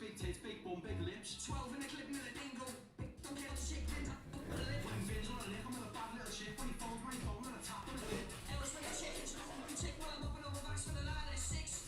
big tits, big bum, big lips. 12 in a clip and a dingo. Don't get on shit, then up the lip. When Vin's on a lick, I'm in a bad little shit. When he phones my phone and a tap on a lip. Else when you're shaking, so I'm gonna take while I'm up and over backs for the line at 6.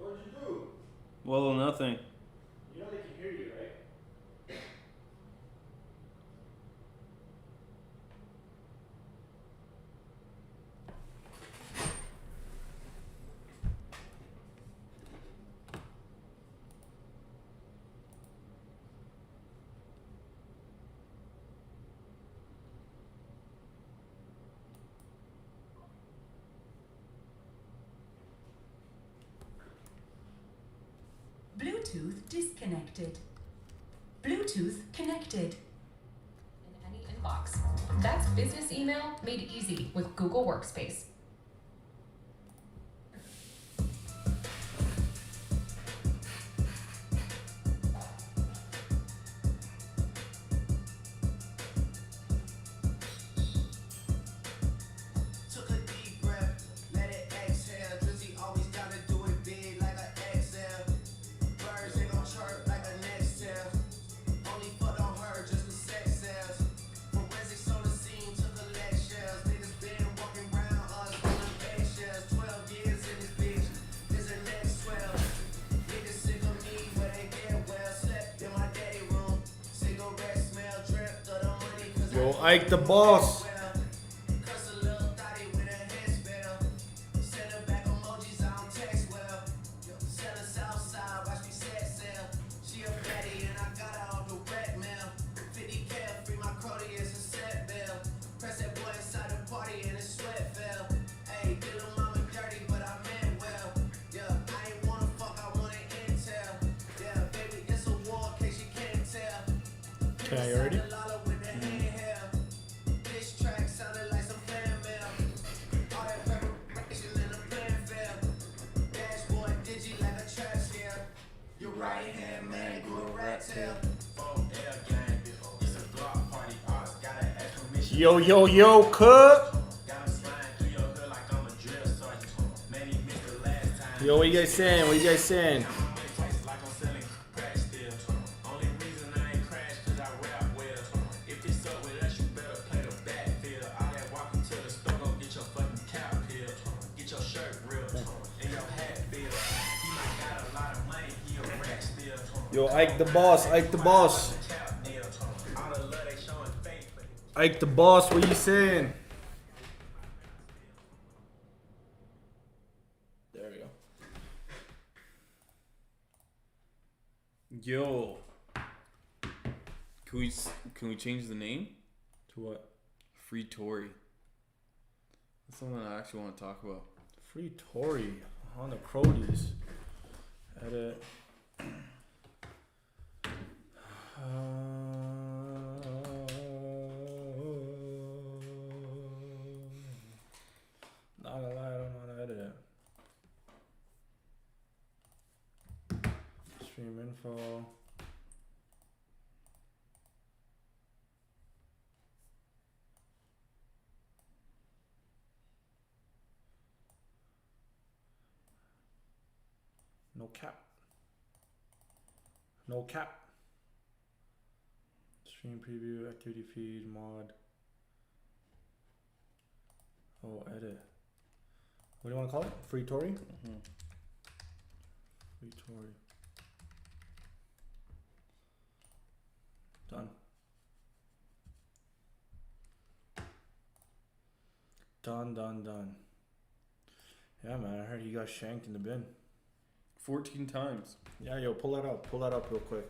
What did you do? Well, nothing. You know they can hear you, right? Bluetooth disconnected. Bluetooth connected. In any inbox. That's business email made easy with Google Workspace. Took a deep breath, let it exhale. Drizzy always gotta do it big like an XL. Birds they gon' chirp like a next tail. Only fuck on her just for sex sales. Forensics on the scene took a leg shells. Niggas been walking around us on the eggshells. 12 years in this bitch, this a next swell. Niggas sick of me where they get well. Slept in my daddy room, cigarette smell dripped of the money 'cause Yo, I Ike the boss. Curse a little thotty with a head spell. Send her back emojis, I don't text well. Sell her south side, watch me set sail. She a baddie and I got her off the red mail. 50K free my cruddy is a set bill. Press that boy inside the party and his sweat fell. Hey, did little mama dirty, but I meant well. Yeah, I ain't wanna fuck, I wanna intel. Yeah, baby, it's a war in case you can't tell. Okay, you ready? Lala with the handheld. This track sounded like some fan mail. All that preparation and the plan failed. Dashboard digi like a trash scale. Your right hand man grew a rat tail. Yo, yo, yo, cut. Yo, what you guys saying? What you guys saying? Yo, Ike the boss, Ike the boss. Ike the boss, what you saying? There we go. Yo, can we change the name? To what? Free Tory. That's something I actually want to talk about. Free Tory on the Crodies. Edit. Not gonna lie, I don't know how to edit it. Stream info. No cap. No cap. Stream preview, activity feed, mod. Oh, edit. What do you want to call it? Free Tory? Mm-hmm. Free Tory. Done. Done. Yeah, man, I heard he got shanked in the bin. 14 times. Yeah, yo, pull that up. Pull that up real quick.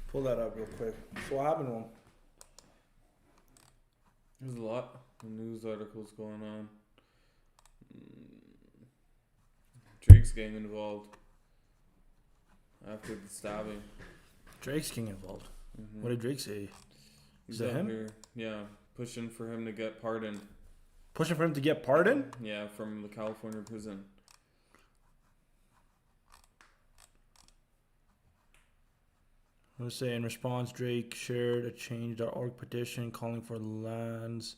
Pull that up real quick. So what happened to him? There's a lot of news articles going on. Drake's getting involved after the stabbing. Drake's getting involved. Mm-hmm. What did Drake say? He's Is that out him? here, yeah, pushing for him to get pardoned. Pushing for him to get pardoned? Yeah, from the California prison. I'm gonna say in response, Drake shared a change.org petition calling for Land's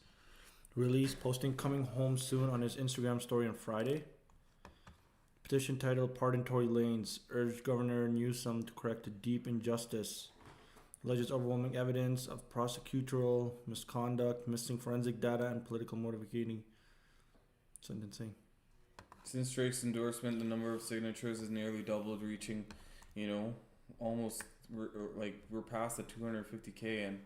release, posting coming home soon on his Instagram story on Friday. Petition titled Pardon Tory Lanez, urged Governor Newsom to correct a deep injustice, alleges overwhelming evidence of prosecutorial misconduct, missing forensic data, and political motivating sentencing. Since Drake's endorsement, the number of signatures has nearly doubled, reaching, almost we're past the 250K, and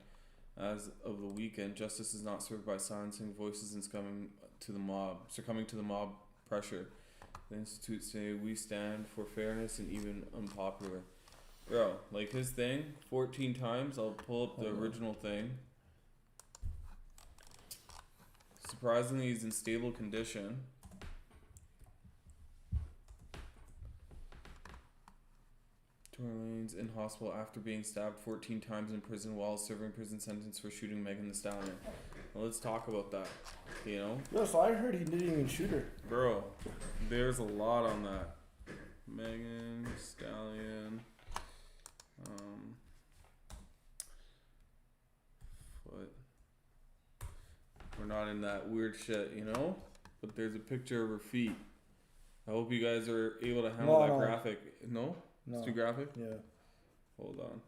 as of the weekend, justice is not served by silencing voices and succumbing to the mob pressure. The institute say we stand for fairness and even unpopular. Bro, like his thing, 14 times. I'll pull up the original thing. Surprisingly, he's in stable condition. Tory Lanez in hospital after being stabbed 14 times in prison while serving prison sentence for shooting Megan Thee Stallion. Well, let's talk about that. Yeah, so I heard he didn't even shoot her. Bro, there's a lot on that. Megan Thee Stallion. Foot. We're not in that weird shit, But there's a picture of her feet. I hope you guys are able to handle that graphic. No? No. It's too graphic? Yeah. Hold on.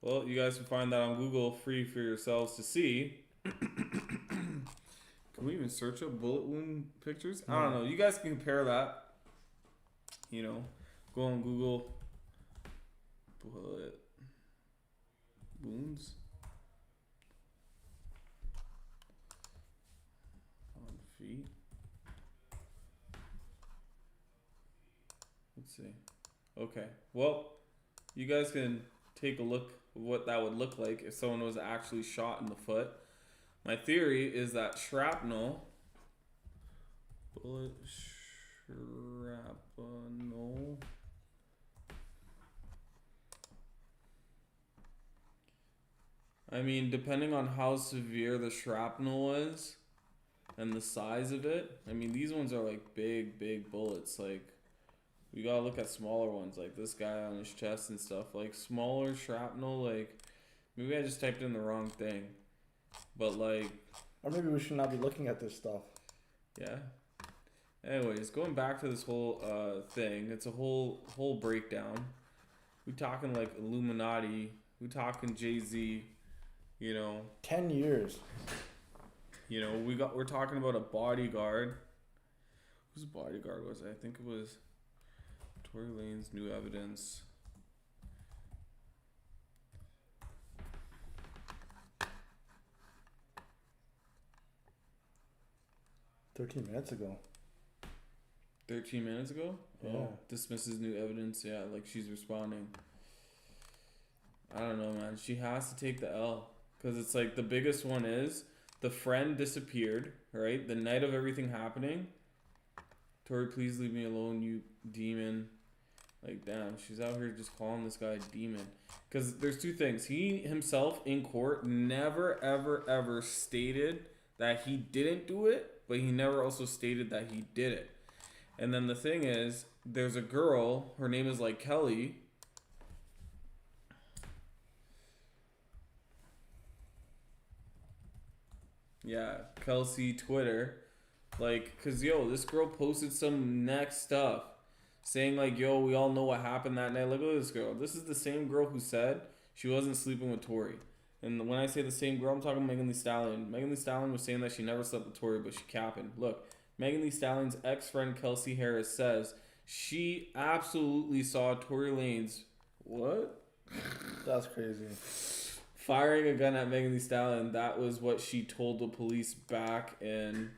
Well, you guys can find that on Google free for yourselves to see. Can we even search up bullet wound pictures? I don't know. You guys can compare that. Go on Google. Bullet wounds. On feet. Let's see. Okay. Well, you guys can take a look at what that would look like if someone was actually shot in the foot. My theory is that shrapnel bullet shrapnel. I mean, depending on how severe the shrapnel is and the size of it, I mean, these ones are like big bullets. Like, we gotta look at smaller ones, like this guy on his chest and stuff. Like, smaller shrapnel, like, maybe I just typed in the wrong thing. But, like, Or maybe we should not be looking at this stuff. yeah. Anyways, going back to this whole thing, it's a whole breakdown. We talking like Illuminati. We talking Jay-Z. You know, 10 years. you know, we're talking about a bodyguard. Whose bodyguard was it? I think it was Tory Lanez. New evidence. $13 minutes ago. 13 minutes ago? Yeah. Oh, dismisses new evidence. Yeah, like she's responding. I don't know, man. She has to take the L. Because it's like the biggest one is the friend disappeared, right? The night of everything happening. Tori, please leave me alone, you demon. Like, damn, she's out here just calling this guy a demon. Because there's two things. He himself in court never, ever stated that he didn't do it, but he never also stated that he did it. And then the thing is, there's a girl, her name is like Kelly. Yeah, Kelsey Twitter. Like, cause yo, this girl posted some next stuff. Saying like, yo, we all know what happened that night. Like, look at this girl. This is the same girl who said she wasn't sleeping with Tory. And when I say the same girl, I'm talking Megan Thee Stallion. Megan Thee Stallion was saying that she never slept with Tory, but she capping. Look, Megan Thee Stallion's ex-friend Kelsey Harris says she absolutely saw Tory Lanez. What? That's crazy. Firing a gun at Megan Thee Stallion. That was what she told the police back in.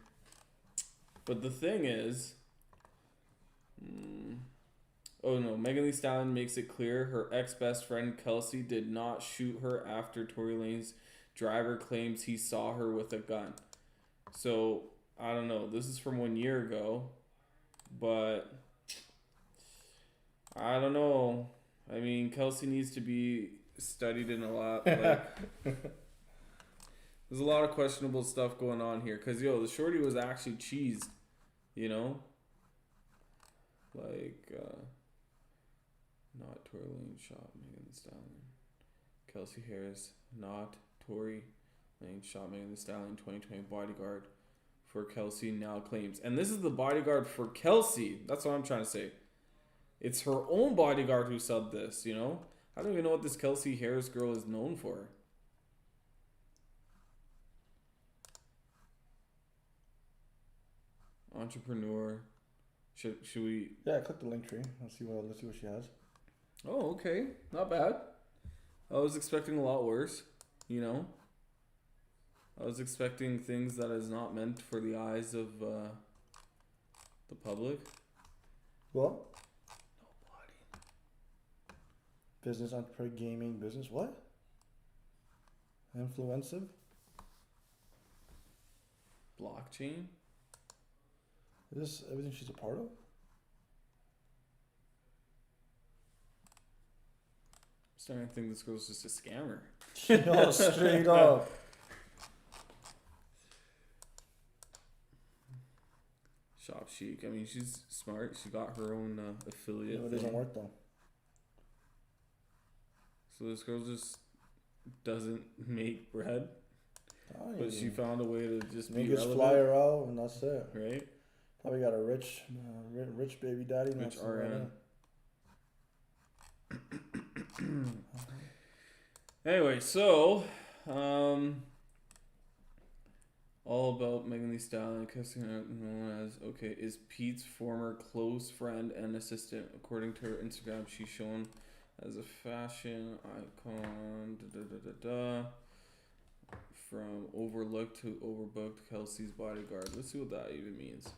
But the thing is, oh no, Megan Thee Stallion makes it clear her ex-best friend Kelsey did not shoot her after Tory Lanez driver claims he saw her with a gun. So, I don't know. This is from 1 year ago. But, I don't know. I mean, Kelsey needs to be studied in a lot. Like, there's a lot of questionable stuff going on here. Because, yo, the shorty was actually cheesed. You know? Like, not Tory Lanez shot Megan Thee Stallion. Kelsey Harris, not Tory Lanez shot Megan Thee Stallion. 2020 bodyguard for Kelsey now claims. And this is the bodyguard for Kelsey. That's what I'm trying to say. It's her own bodyguard who subbed this, you know? I don't even know what this Kelsey Harris girl is known for. Entrepreneur. Should we? Yeah, click the link tree. Let's see what she has. Oh, okay. Not bad. I was expecting a lot worse, you know? I was expecting things that is not meant for the eyes of the public. What? Business, entrepreneur, gaming, business. What? Influensive? Blockchain? Is this everything she's a part of? I'm starting to think this girl's just a scammer. No, straight up. Shop Chic. I mean, she's smart. She got her own affiliate. No, it doesn't thing. work though. So this girl just doesn't make bread, Oh, but she found a way to just be niggas relevant, fly her out and that's it. right? Probably got a rich baby daddy. and Rich that's about RN. it. Anyway, so all about Megan Thee Stallion, known as is Pete's former close friend and assistant. According to her Instagram, she's shown as a fashion icon. From overlooked to overbooked, Kelsey's bodyguard. Let's see what that even means.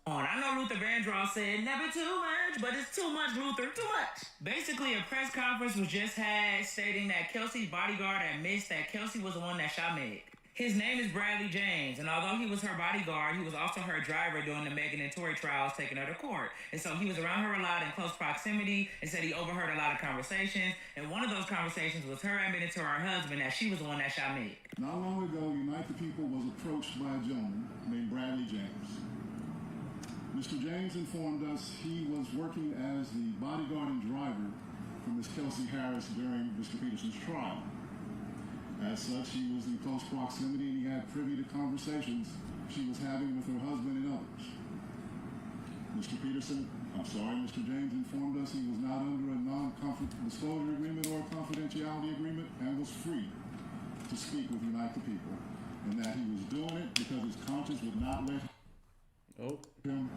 I know Luther Vandross said never too much, but it's too much, Luther, too much. Basically, a press conference was just had stating that Kelsey's bodyguard admits that Kelsey was the one that shot Meg. His name is Bradley James, and although he was her bodyguard, he was also her driver during the Megan and Tory trials taking her to court. And so he was around her a lot in close proximity and said he overheard a lot of conversations. And one of those conversations was her admitting to her husband that she was the one that shot Meg. Not long ago, Unite the People was approached by a gentleman named Bradley James. Mr. James informed us he was working as the bodyguard and driver for Ms. Kelsey Harris during Mr. Peterson's trial. As such, he was in close proximity and he had privy to conversations she was having with her husband and others. Mr. James informed us he was not under a non-disclosure agreement or a confidentiality agreement and was free to speak with Unite the People, and that he was doing it because his conscience would not let him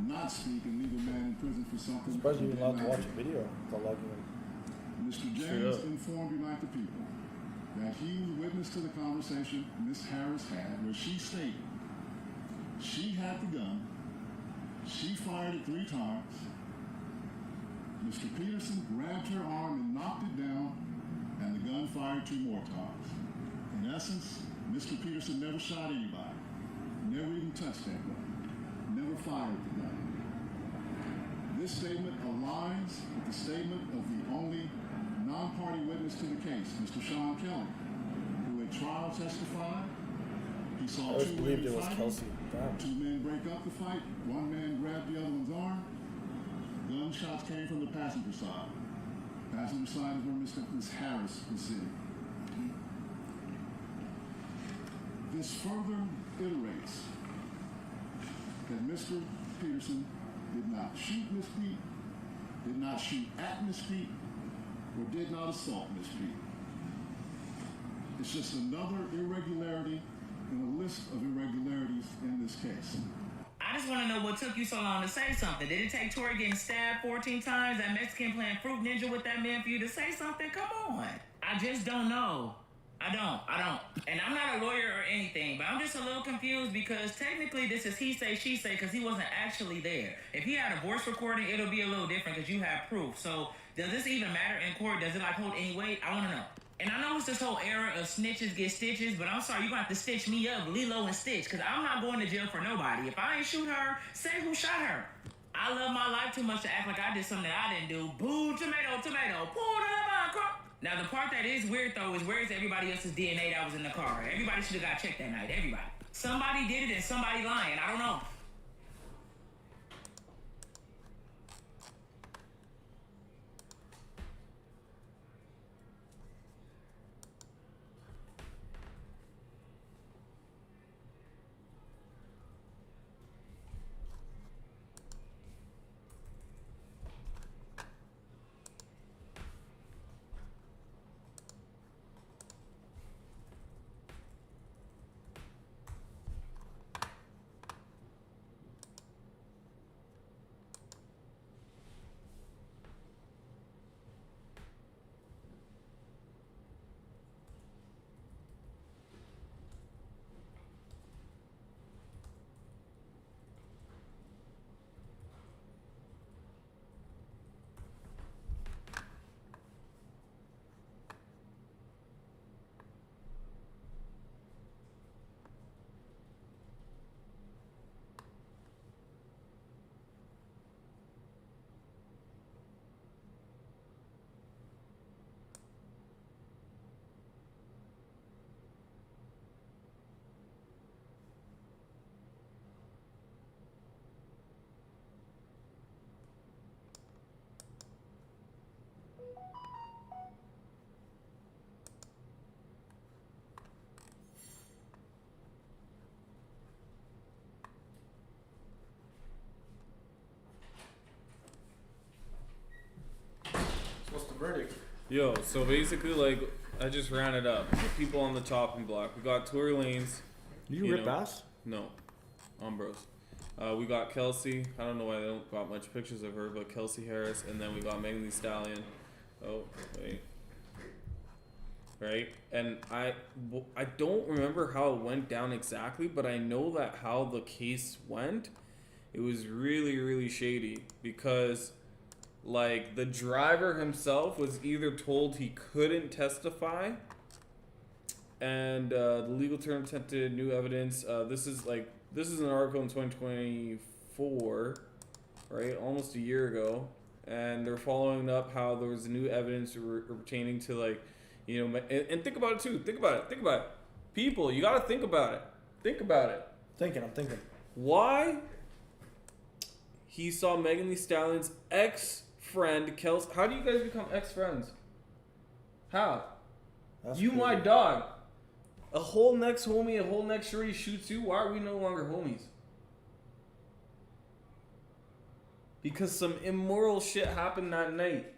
not speak and leave a man in prison for something. I'm surprised you're allowed to watch a video without logging in. Mr. James informed Unite the People that he was witness to the conversation Ms. Harris had where she stated she had the gun, she fired it 3 times, Mr. Peterson grabbed her arm and knocked it down, and the gun fired 2 more times. In essence, Mr. Peterson never shot anybody, never even touched that gun, never fired the gun. This statement aligns with the statement of the only non-party witness to the case, Mr. Sean Kelly, who at trial testified he saw I always 2 believed women it was fighting, Kelsey. Damn. 2 men break up the fight, 1 man grabbed the other one's arm. Gunshots came from the passenger side. Passenger side is where Ms. Harris was sitting. This further iterates that Mr. Peterson did not shoot Ms. Pete, did not shoot at Ms. Pete, or did not assault Ms. Pete. It's just another irregularity in a list of irregularities in this case. I just want to know what took you so long to say something. Did it take Tory getting stabbed 14 times, that Mexican playing Fruit Ninja with that man for you to say something? Come on. I just don't know. I don't. And I'm not a lawyer or anything, but I'm just a little confused because technically this is he say, she say because he wasn't actually there. If he had a voice recording, it'll be a little different because you have proof. So does this even matter in court? Does it like hold any weight? I want to know. And I know it's this whole era of snitches get stitches, but I'm sorry, you're going to have to stitch me up, Lilo and Stitch, because I'm not going to jail for nobody. If I ain't shoot her, say who shot her. I love my life too much to act like I did something that I didn't do. Boo, tomato, tomato, pull the lemon, crop. Now, the part that is weird, though, is where's everybody else's DNA that was in the car? Everybody should have got checked that night, everybody. Somebody did it and somebody lying, I don't know. What's the verdict? Yo, so basically, like, I just ran it up. The people on the chopping block. We got Tory Lanez. Did you rip ass? No. Umbros. We got Kelsey. I don't know why they don't got much pictures of her, but Kelsey Harris. And then we got Megan Thee Stallion. Oh, wait. Right? And I don't remember how it went down exactly, but I know that how the case went, it was really, really shady. Because, like, the driver himself was either told he couldn't testify, And the legal term attempted new evidence. This is an article in 2024, right? Almost a year ago, and they're following up how there was new evidence pertaining to like, you know, and think about it too. Think about it. People, you gotta think about it. I'm thinking. Why? He saw Megan Thee Stallion's ex-friend Kelsey. How do you guys become ex-friends? How? That's You crazy. my dog. A whole next homie, a whole next shorty shoots you. Why are we no longer homies? Because some immoral shit happened that night.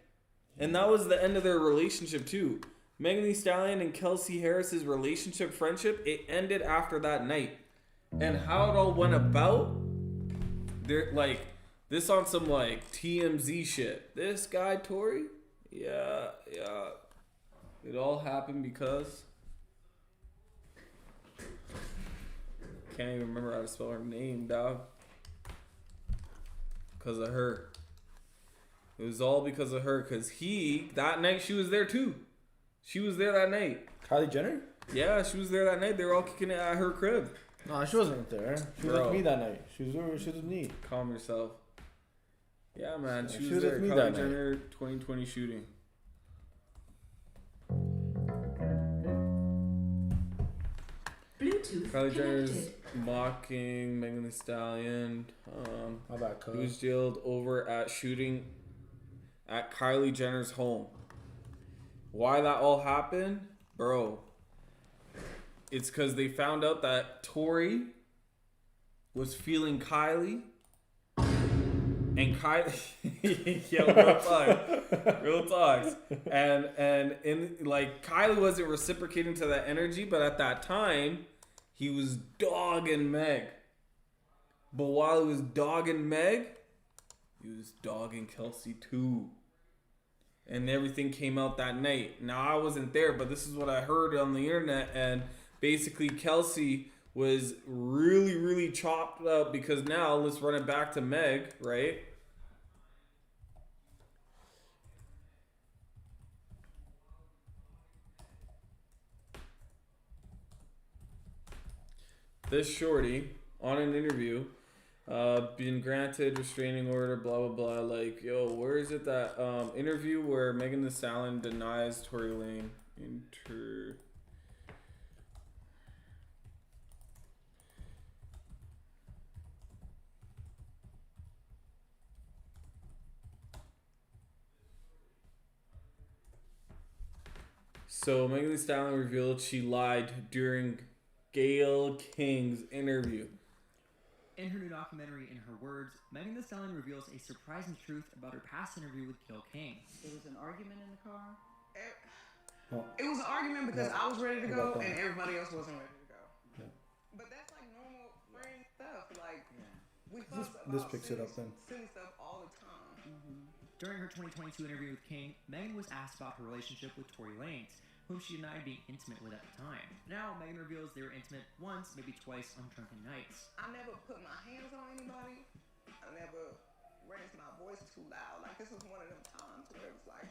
And that was the end of their relationship too. Megan Thee Stallion and Kelsey Harris's relationship, friendship, it ended after that night. And how it all went about, they're like, this on some like TMZ shit. This guy, Tory? Yeah. It all happened because... Can't even remember how to spell her name, dog. Because of her. It was all because of her. Because that night, she was there too. She was there that night. Kylie Jenner? Yeah, she was there that night. They were all kicking it at her crib. No, she wasn't there. She was with me that night. She was with me. Calm yourself. Yeah, man. She She was was there. with me Kylie that night. Jenner 2020 shooting. Bluetooth Kylie Jenner's connected. mocking Megan Thee Stallion. How about He was jailed over at shooting at Kylie Jenner's home. Why that all happened? Bro. It's because they found out that Tory was feeling Kylie. And Kylie... Yo, real talks. And in like Kylie wasn't reciprocating to that energy, but at that time, he was dogging Meg. But while he was dogging Meg, he was dogging Kelsey too. And everything came out that night. Now, I wasn't there, but this is what I heard on the internet. And basically, Kelsey was really, really chopped up because now, let's run it back to Meg, right? This shorty, on an interview, been granted restraining order, blah, blah, blah. Like, yo, where is it that interview where Megan Thee Stallion denies Tory Lane So Megan Thee Stallion revealed she lied during Gayle King's interview. In her new documentary, In Her Words, Megan Thee Stallion reveals a surprising truth about her past interview with Gayle King. There was an argument in the car? It was an argument because I was ready to go and everybody else wasn't ready to go. Yeah. But that's like normal friend stuff. Like, we This, fuss this about picks it up then. silly stuff all the time. During her 2022 interview with King, Megan was asked about her relationship with Tory Lanez, whom she denied being intimate with at the time. Now, Megan reveals they were intimate once, maybe twice on drunken nights. I never put my hands on anybody. I never raised my voice too loud. Like, this was one of them times where it was like,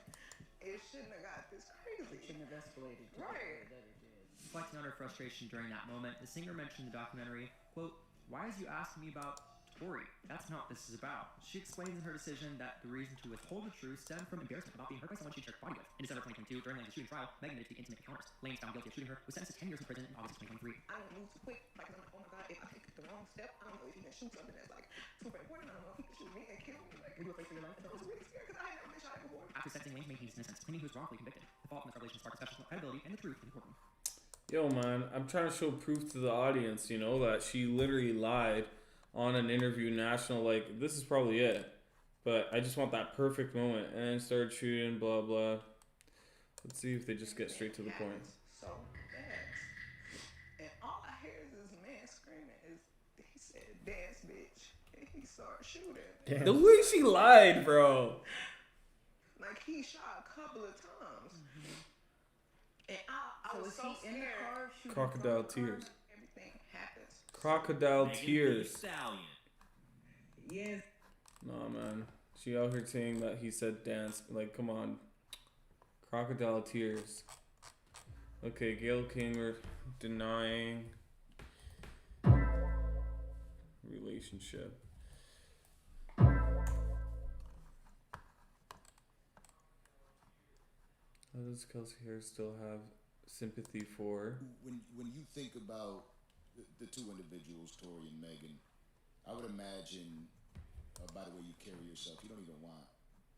it shouldn't have got this crazy. It shouldn't have escalated to the Right. way that it did. Reflecting on her frustration during that moment, the singer mentioned in the documentary, quote, "Why is you asking me about Tory? That's not what this is about." She explains in her decision that the reason to withhold the truth stemmed from embarrassment about being hurt by someone she shared a body with. In December 2022, during Lane's shooting trial, Megan admitted to the intimate encounters. Lane, found guilty of shooting her, was sentenced to 10 years in prison in August 2023. I don't move too quick. Like, I'm like, oh my God, if I take the wrong step, I don't know if he can shoot something that's like super important. I don't know if he can shoot me and kill me. Like, Were you afraid for your life? I was really scared because I had never been shot before. After sentencing, Lane made his innocence, claiming he was wrongfully convicted. The fault in this revelation sparked discussions about credibility and the truth in the courtroom. Yo, man, I'm trying to show proof to the audience, you know, that she literally lied on an interview national. Like, this is probably it. But I just want that perfect moment. And started shooting, blah, blah. Let's see if they just get straight to the point. So fast. And all I hear is this man screaming. He said, dance, bitch. And he started shooting. The way she lied, bro. Like, he shot a couple of times. And I So was was so he in the scared. car shooting Crocodile from the car? tears. Everything happens. Crocodile tears. Stallion. Yes. Nah, man. She out here saying that he said dance. Like, come on. Crocodile tears. Okay, Gail King are denying relationship. How does Kelsey Harris still have sympathy for? When you think about the two individuals, Tory and Megan, I would imagine by the way you carry yourself, you don't even want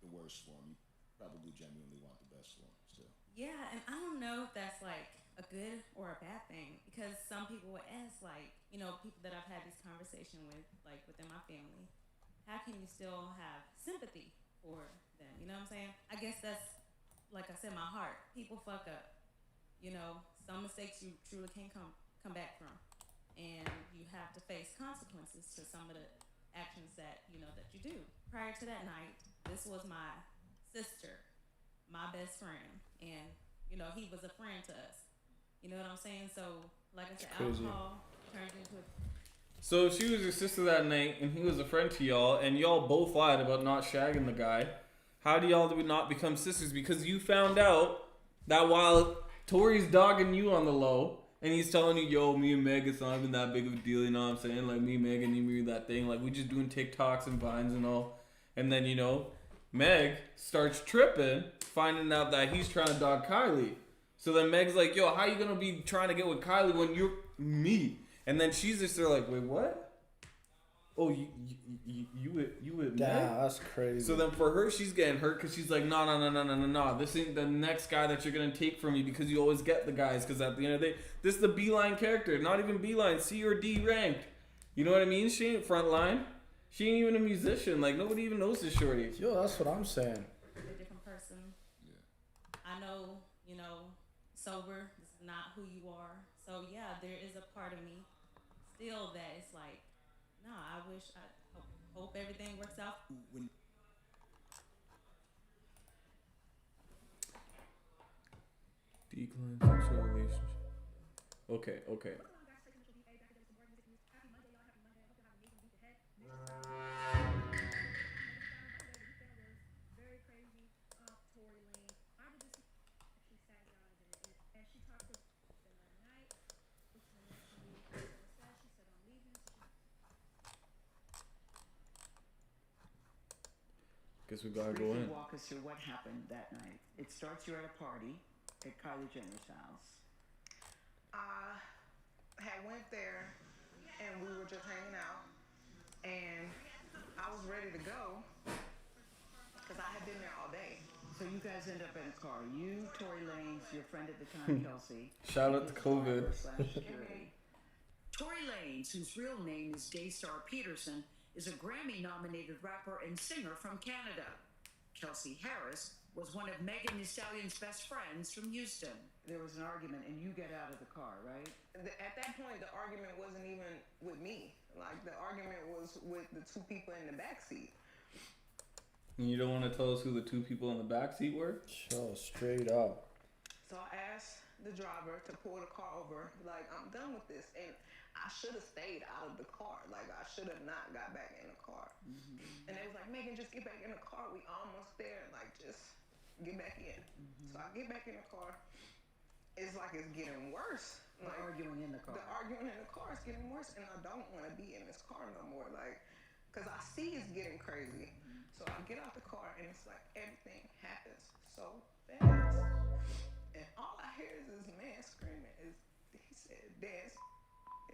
the worst for them. You probably genuinely want the best for them still. Yeah, and I don't know if that's like a good or a bad thing, because some people would ask, like, you know, people that I've had this conversation with, like within my family, how can you still have sympathy for them? You know what I'm saying? I guess that's, like I said, my heart. People fuck up. You know, some mistakes you truly can't come back from, and you have to face consequences to some of the actions that you know that you do. Prior to that night, this was my sister, my best friend, and you know he was a friend to us. You know what I'm saying? So, like I said, alcohol turned into. So she was your sister that night, and he was a friend to y'all, and y'all both lied about not shagging the guy. How do y'all not become sisters? Because you found out that while Tori's dogging you on the low, and he's telling you, yo, me and Meg, it's not even that big of a deal, you know what I'm saying? Like, me, Meg, and you, that thing. Like, we just doing TikToks and Vines and all. And then, you know, Meg starts tripping, finding out that he's trying to dog Kylie. So then Meg's like, yo, how you gonna be trying to get with Kylie when you're me? And then she's just there like, wait, what? Oh, you with Meg? Damn, that's crazy. So then for her, she's getting hurt because she's like, no. This ain't the next guy that you're going to take from me, because you always get the guys. Because at the end of the day, this is the B-line character. Not even B-line, C or D ranked. You know what I mean? She ain't front line. She ain't even a musician. Like, nobody even knows this shorty. Yo, that's what I'm saying. A different person. Yeah. I know, you know, sober, this is not who you are. So, yeah, there is a part of me still that it's like, no, I wish, I hope everything works out. Decline sexual relationship. Okay. Guess we gotta go in. Walk us through what happened that night. It starts, you're at a party at Kylie Jenner's house. I had went there and we were just hanging out, and I was ready to go because I had been there all day. So you guys end up in a car. You, Tory Lanez, your friend at the time, Kelsey. Shout out to COVID. Tory Lanez, whose real name is Daystar Peterson, is a Grammy-nominated rapper and singer from Canada. Kelsey Harris was one of Megan Thee Stallion's best friends from Houston. There was an argument, and you get out of the car, right? At that point, the argument wasn't even with me. Like, the argument was with the two people in the backseat. And you don't want to tell us who the two people in the backseat were? Sure, straight up. So I asked the driver to pull the car over, like, I'm done with this. And I should have stayed out of the car. Like, I should have not got back in the car. Mm-hmm. And they was like, Megan, just get back in the car. We almost there. Like, just get back in. Mm-hmm. So I get back in the car. It's like it's getting worse. Like, arguing in the car. The arguing in the car is getting worse, and I don't want to be in this car no more. Like, because I see it's getting crazy. Mm-hmm. So I get out the car, and it's like everything happens so fast. And all I hear is this man screaming. He said, dance.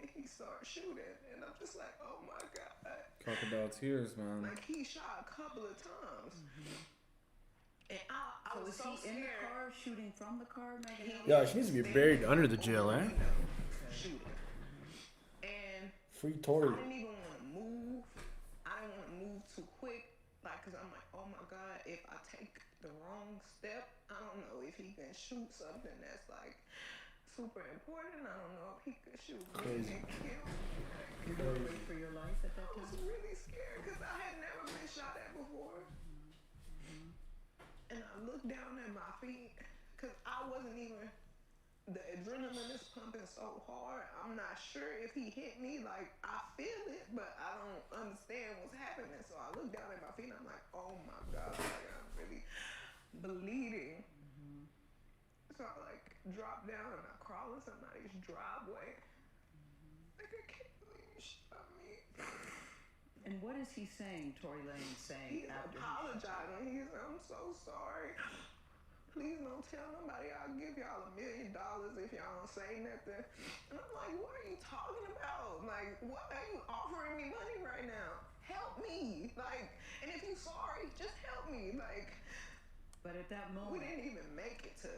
And he started shooting, and I'm just like, oh my God. Crocodile tears, man. Like, he shot a couple of times. And I was so he scared. in the car shooting from the car, Megan? Yeah, she needs to be buried under the jail, eh? Shooting. And Free Tory. I didn't even want to move. I didn't want to move too quick. Like, because I'm like, oh my God, if I take the wrong step, I don't know if he can shoot something that's like super important. I don't know if he could shoot me and kill me. You were afraid for your life at that I time? was really scared because I had never been shot at before. And I looked down at my feet because I wasn't even, the adrenaline is pumping so hard. I'm not sure if he hit me. Like, I feel it, but I don't understand what's happening. So I look down at my feet and I'm like, oh my God, like, I'm really bleeding. So I like dropped down and I crawled in somebody's driveway. Like, I can't believe you shot me. And what is he saying, Tory Lanez saying He's after apologizing. He's, I'm so sorry. Please don't tell nobody. I'll give y'all $1 million if y'all don't say nothing. And I'm like, what are you talking about? Like, what are you offering me money right now? Help me. Like, and if you're sorry, just help me. Like, But at that moment, we didn't even make it to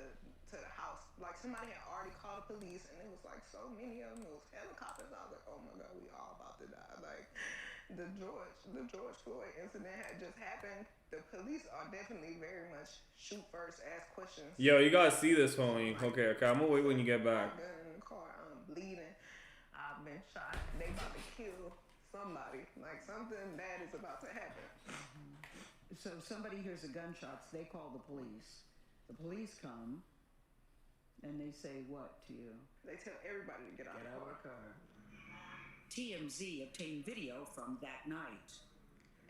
the house. Like, somebody had already called the police, and it was like so many of them. It was helicopters. I was like, oh my God, we all about to die. Like, the George Floyd incident had just happened. The police are definitely very much shoot first, ask questions. Yo, you gotta see this, homie. Okay, I'm gonna wait when you get back. I've been in the car, I'm bleeding. I've been shot. They about to kill somebody. Like, something bad is about to happen. so somebody hears the gunshots, they call the police. The police come, and they say what to you? They tell everybody to get out of the car. TMZ obtained video from that night.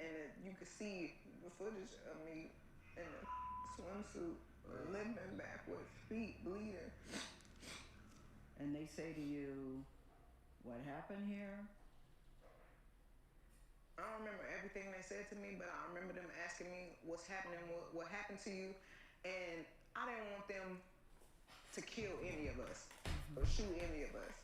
And you could see the footage of me in a swimsuit, limping backwards, feet bleeding. And they say to you, what happened here? I don't remember everything they said to me, but I remember them asking me what's happening, what happened to you, and I didn't want them to kill any of us or shoot any of us.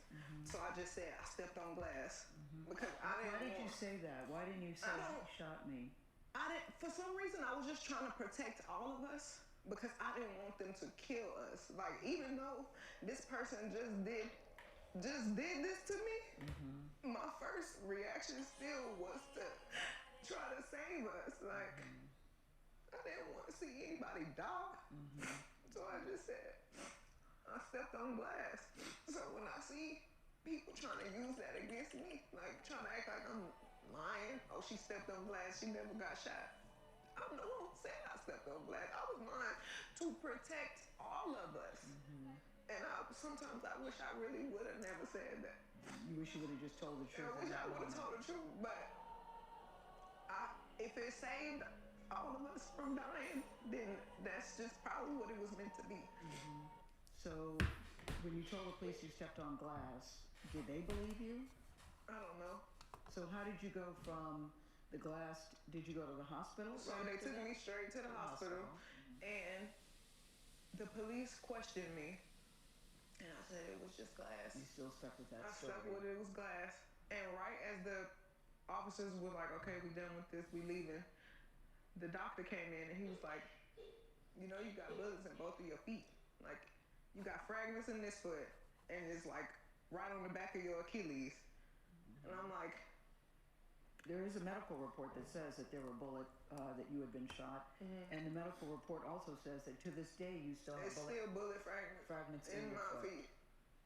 So I just said I stepped on glass because I didn't. Why did you say that? Why didn't you say you shot me? I didn't. For some reason, I was just trying to protect all of us because I didn't want them to kill us. Like, even though this person just did this to me, my first reaction still was to try to save us. Like, I didn't want to see anybody die. So I just said I stepped on glass. So when I see people trying to use that against me, like trying to act like I'm lying, oh, she stepped on glass, she never got shot. I'm the one who said I stepped on glass. I was lying to protect all of us. And sometimes I wish I really would have never said that. You wish you would have just told the truth. I wish I would have told the truth, but if it saved all of us from dying, then that's just probably what it was meant to be. So when you told the police you stepped on glass, did they believe you? I don't know. So how did you go from the glass? Did you go to the hospital? So they took me straight to the hospital, and the police questioned me, and I said it was just glass. You still stuck with that I story? stuck with it was glass. And right as the officers were like, okay, we done with this, we leaving, the doctor came in and he was like, you know, you got bullets in both of your feet. Like, you got fragments in this foot, and it's like right on the back of your Achilles. And I'm like, there is a medical report that says that there were bullets, that you had been shot. And the medical report also says that to this day you still have bullet fragments in your my foot. feet.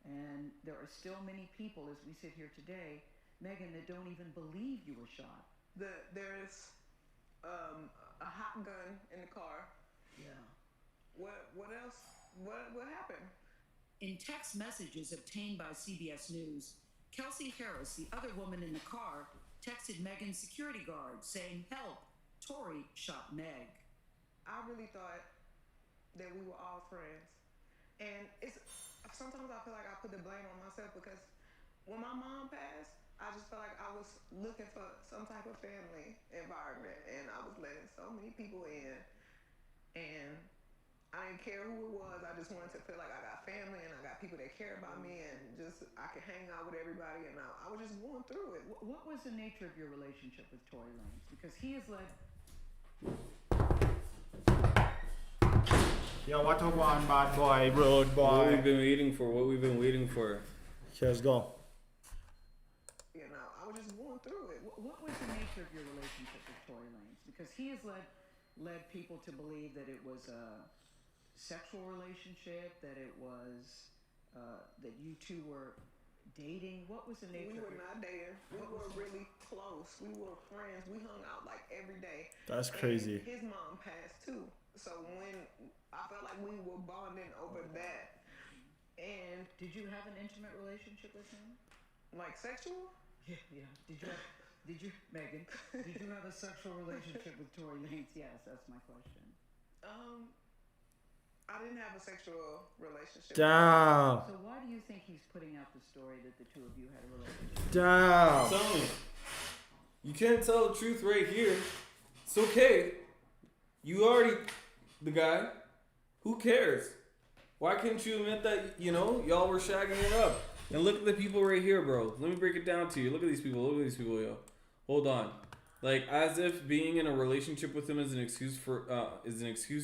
And there are still many people, as we sit here today, Megan, that don't even believe you were shot. There's a hot gun in the car. Yeah. What else? What happened? In text messages obtained by CBS News, Kelsey Harris, the other woman in the car, texted Megan's security guard saying, "Help, Tory shot Meg." I really thought that we were all friends. And sometimes I feel like I put the blame on myself because when my mom passed, I just felt like I was looking for some type of family environment, and I was letting so many people in, and I didn't care who it was. I just wanted to feel like I got family and I got people that care about me, and just I could hang out with everybody, and I was just going through it. What was the nature of your relationship with Tory Lanez? Because he has led. Yo, what a one bad boy, road boy. What we've been waiting for. What we've been waiting for. Let's go. You know, I was just going through it. What was the nature of your relationship with Tory Lanez? Because he has led people to believe that it was a sexual relationship, that it was that you two were dating. What was the nature? We were not dating. We were really close. We were friends. We hung out like every day. That's crazy. And his mom passed too. So when I felt like we were bonding over that. And did you have an intimate relationship with him? Like sexual? Yeah. Did you, Megan? Did you have a sexual relationship with Tory Lanez? Yes, that's my question. I didn't have a sexual relationship. Damn. So why do you think he's putting out the story that the two of you had a relationship? Damn. Tell me. You can't tell the truth right here. It's okay. You already the guy. Who cares? Why can't you admit that, y'all were shagging it up? And look at the people right here, bro. Let me break it down to you. Look at these people. Look at these people, yo. Hold on. Like, as if being in a relationship with him is an excuse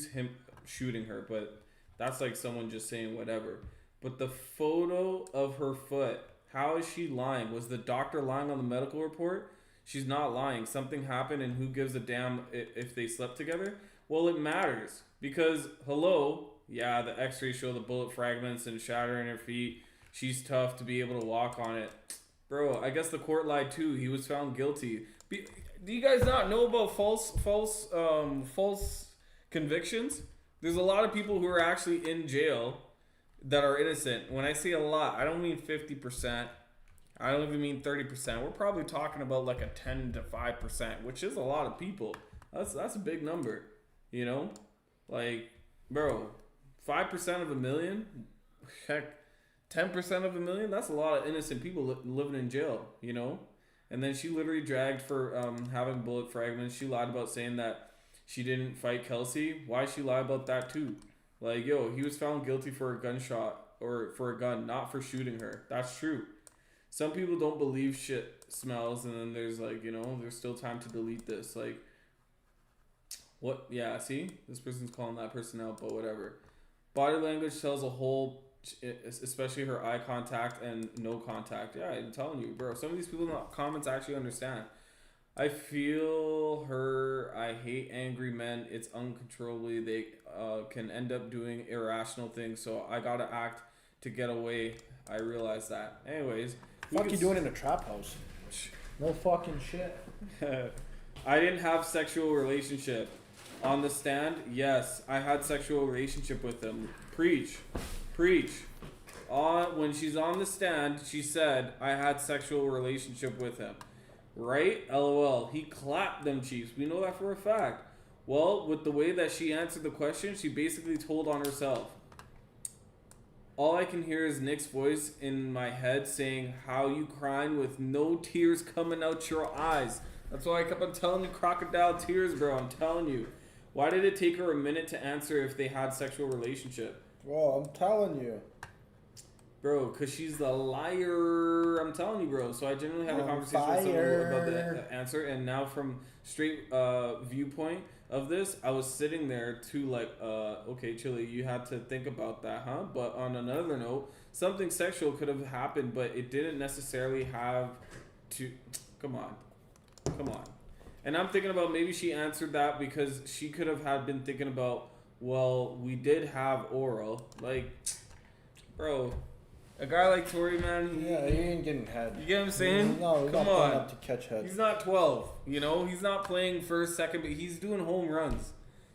him shooting her, but that's like someone just saying whatever. But the photo of her foot, how is she lying? Was the doctor lying on the medical report? She's not lying. Something happened, and who gives a damn if they slept together? Well, it matters because yeah, the X-rays show the bullet fragments and shattering her feet. She's tough to be able to walk on it, bro. I guess the court lied too. He was found guilty. Do you guys not know about false convictions? There's a lot of people who are actually in jail that are innocent. When I say a lot, I don't mean 50%. I don't even mean 30%. We're probably talking about like a 10 to 5%, which is a lot of people. That's a big number, Like, bro, 5% of a million? Heck, 10% of a million? That's a lot of innocent people living in jail, And then she literally dragged for having bullet fragments. She lied about saying that she didn't fight Kelsey. Why she lie about that too? Like, he was found guilty for a gunshot or for a gun, not for shooting her. That's true. Some people don't believe shit smells, and then there's like, there's still time to delete this. Like, what? Yeah, see? This person's calling that person out, but whatever. Body language tells a whole, especially her eye contact and no contact. Yeah, I'm telling you, bro. Some of these people in the comments actually understand. I feel her. I hate angry men. It's uncontrollably. They can end up doing irrational things. So I gotta act to get away. I realize that. Anyways. Fuck you doing in a trap house? No fucking shit. I didn't have sexual relationship. On the stand, yes, I had sexual relationship with him. Preach. When she's on the stand, she said I had sexual relationship with him. Right? LOL. He clapped them Chiefs. We know that for a fact. Well, with the way that she answered the question, she basically told on herself. All I can hear is Nick's voice in my head saying, how you crying with no tears coming out your eyes. That's why I kept on telling you crocodile tears, bro. I'm telling you. Why did it take her a minute to answer if they had sexual relationship? Bro, I'm telling you. Bro, because she's the liar. I'm telling you, bro. So I genuinely had a conversation with someone about the answer. And now from straight viewpoint of this, I was sitting there to like, okay, Chili, you had to think about that, huh? But on another note, something sexual could have happened, but it didn't necessarily have to... Come on. And I'm thinking about maybe she answered that because she could have been thinking about, well, we did have oral. Like, bro... A guy like Tory, man, he ain't getting head. You get what I'm saying? No, he's Come not on. going up to catch head. He's not 12, He's not playing first, second, but he's doing home runs.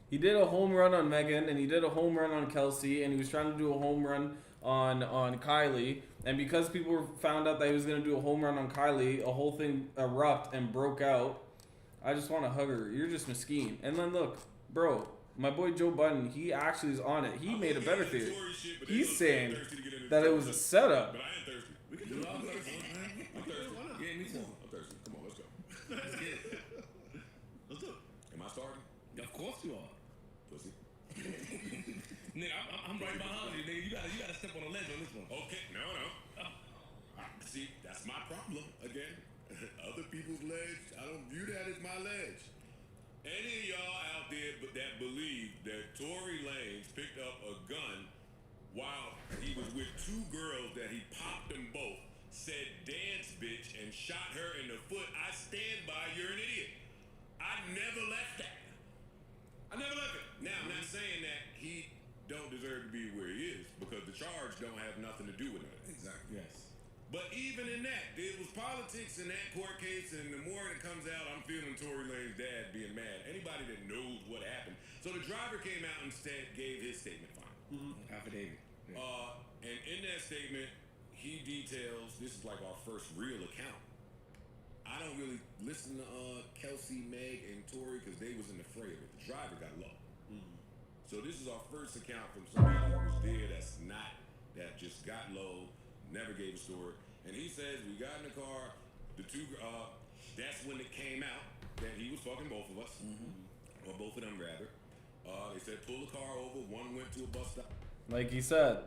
He did a home run on Megan, and he did a home run on Kelsey, and he was trying to do a home run on Kylie. And because people found out that he was going to do a home run on Kylie, a whole thing erupted and broke out. I just want to hug her. You're just mesquine. And then look, bro, my boy Joe Budden, he actually is on it. He made a better theory. He's saying that it was a setup. But I ain't thirsty. We can do it. I'm thirsty. Yeah, me too. I'm thirsty. Come on, let's go. Let's get it. Let's do it. Am I starting? Of course you are. Pussy. Nigga, I'm right behind you, nigga. You gotta step on the ledge on this one. Okay, no. See, that's my problem again. Other people's ledge, I don't view that as my ledge. Any of y'all out there that believe that Tory Lanez picked up a gun while he was with two girls that he popped them both, said dance bitch, and shot her in the foot, I stand by, you're an idiot. I never left that. I never left it. Now, I'm not saying that he don't deserve to be where he is, because the charge don't have nothing to do with it. Exactly. Yes. But even in that, there was politics in that court case, and the more it comes out, I'm feeling Tory Lanez's dad being mad. Anybody that knows what happened. So the driver came out and gave his statement fine. Affidavit. Yeah. And in that statement, he details, this is like our first real account. I don't really listen to Kelsey, Meg, and Tory because they was in the fray of it. The driver got low. So this is our first account from somebody who was there that just got low, never gave a story. And he says we got in the car, that's when it came out that he was fucking both of us, or both of them rather. They said pull the car over, one went to a bus stop. Like he said,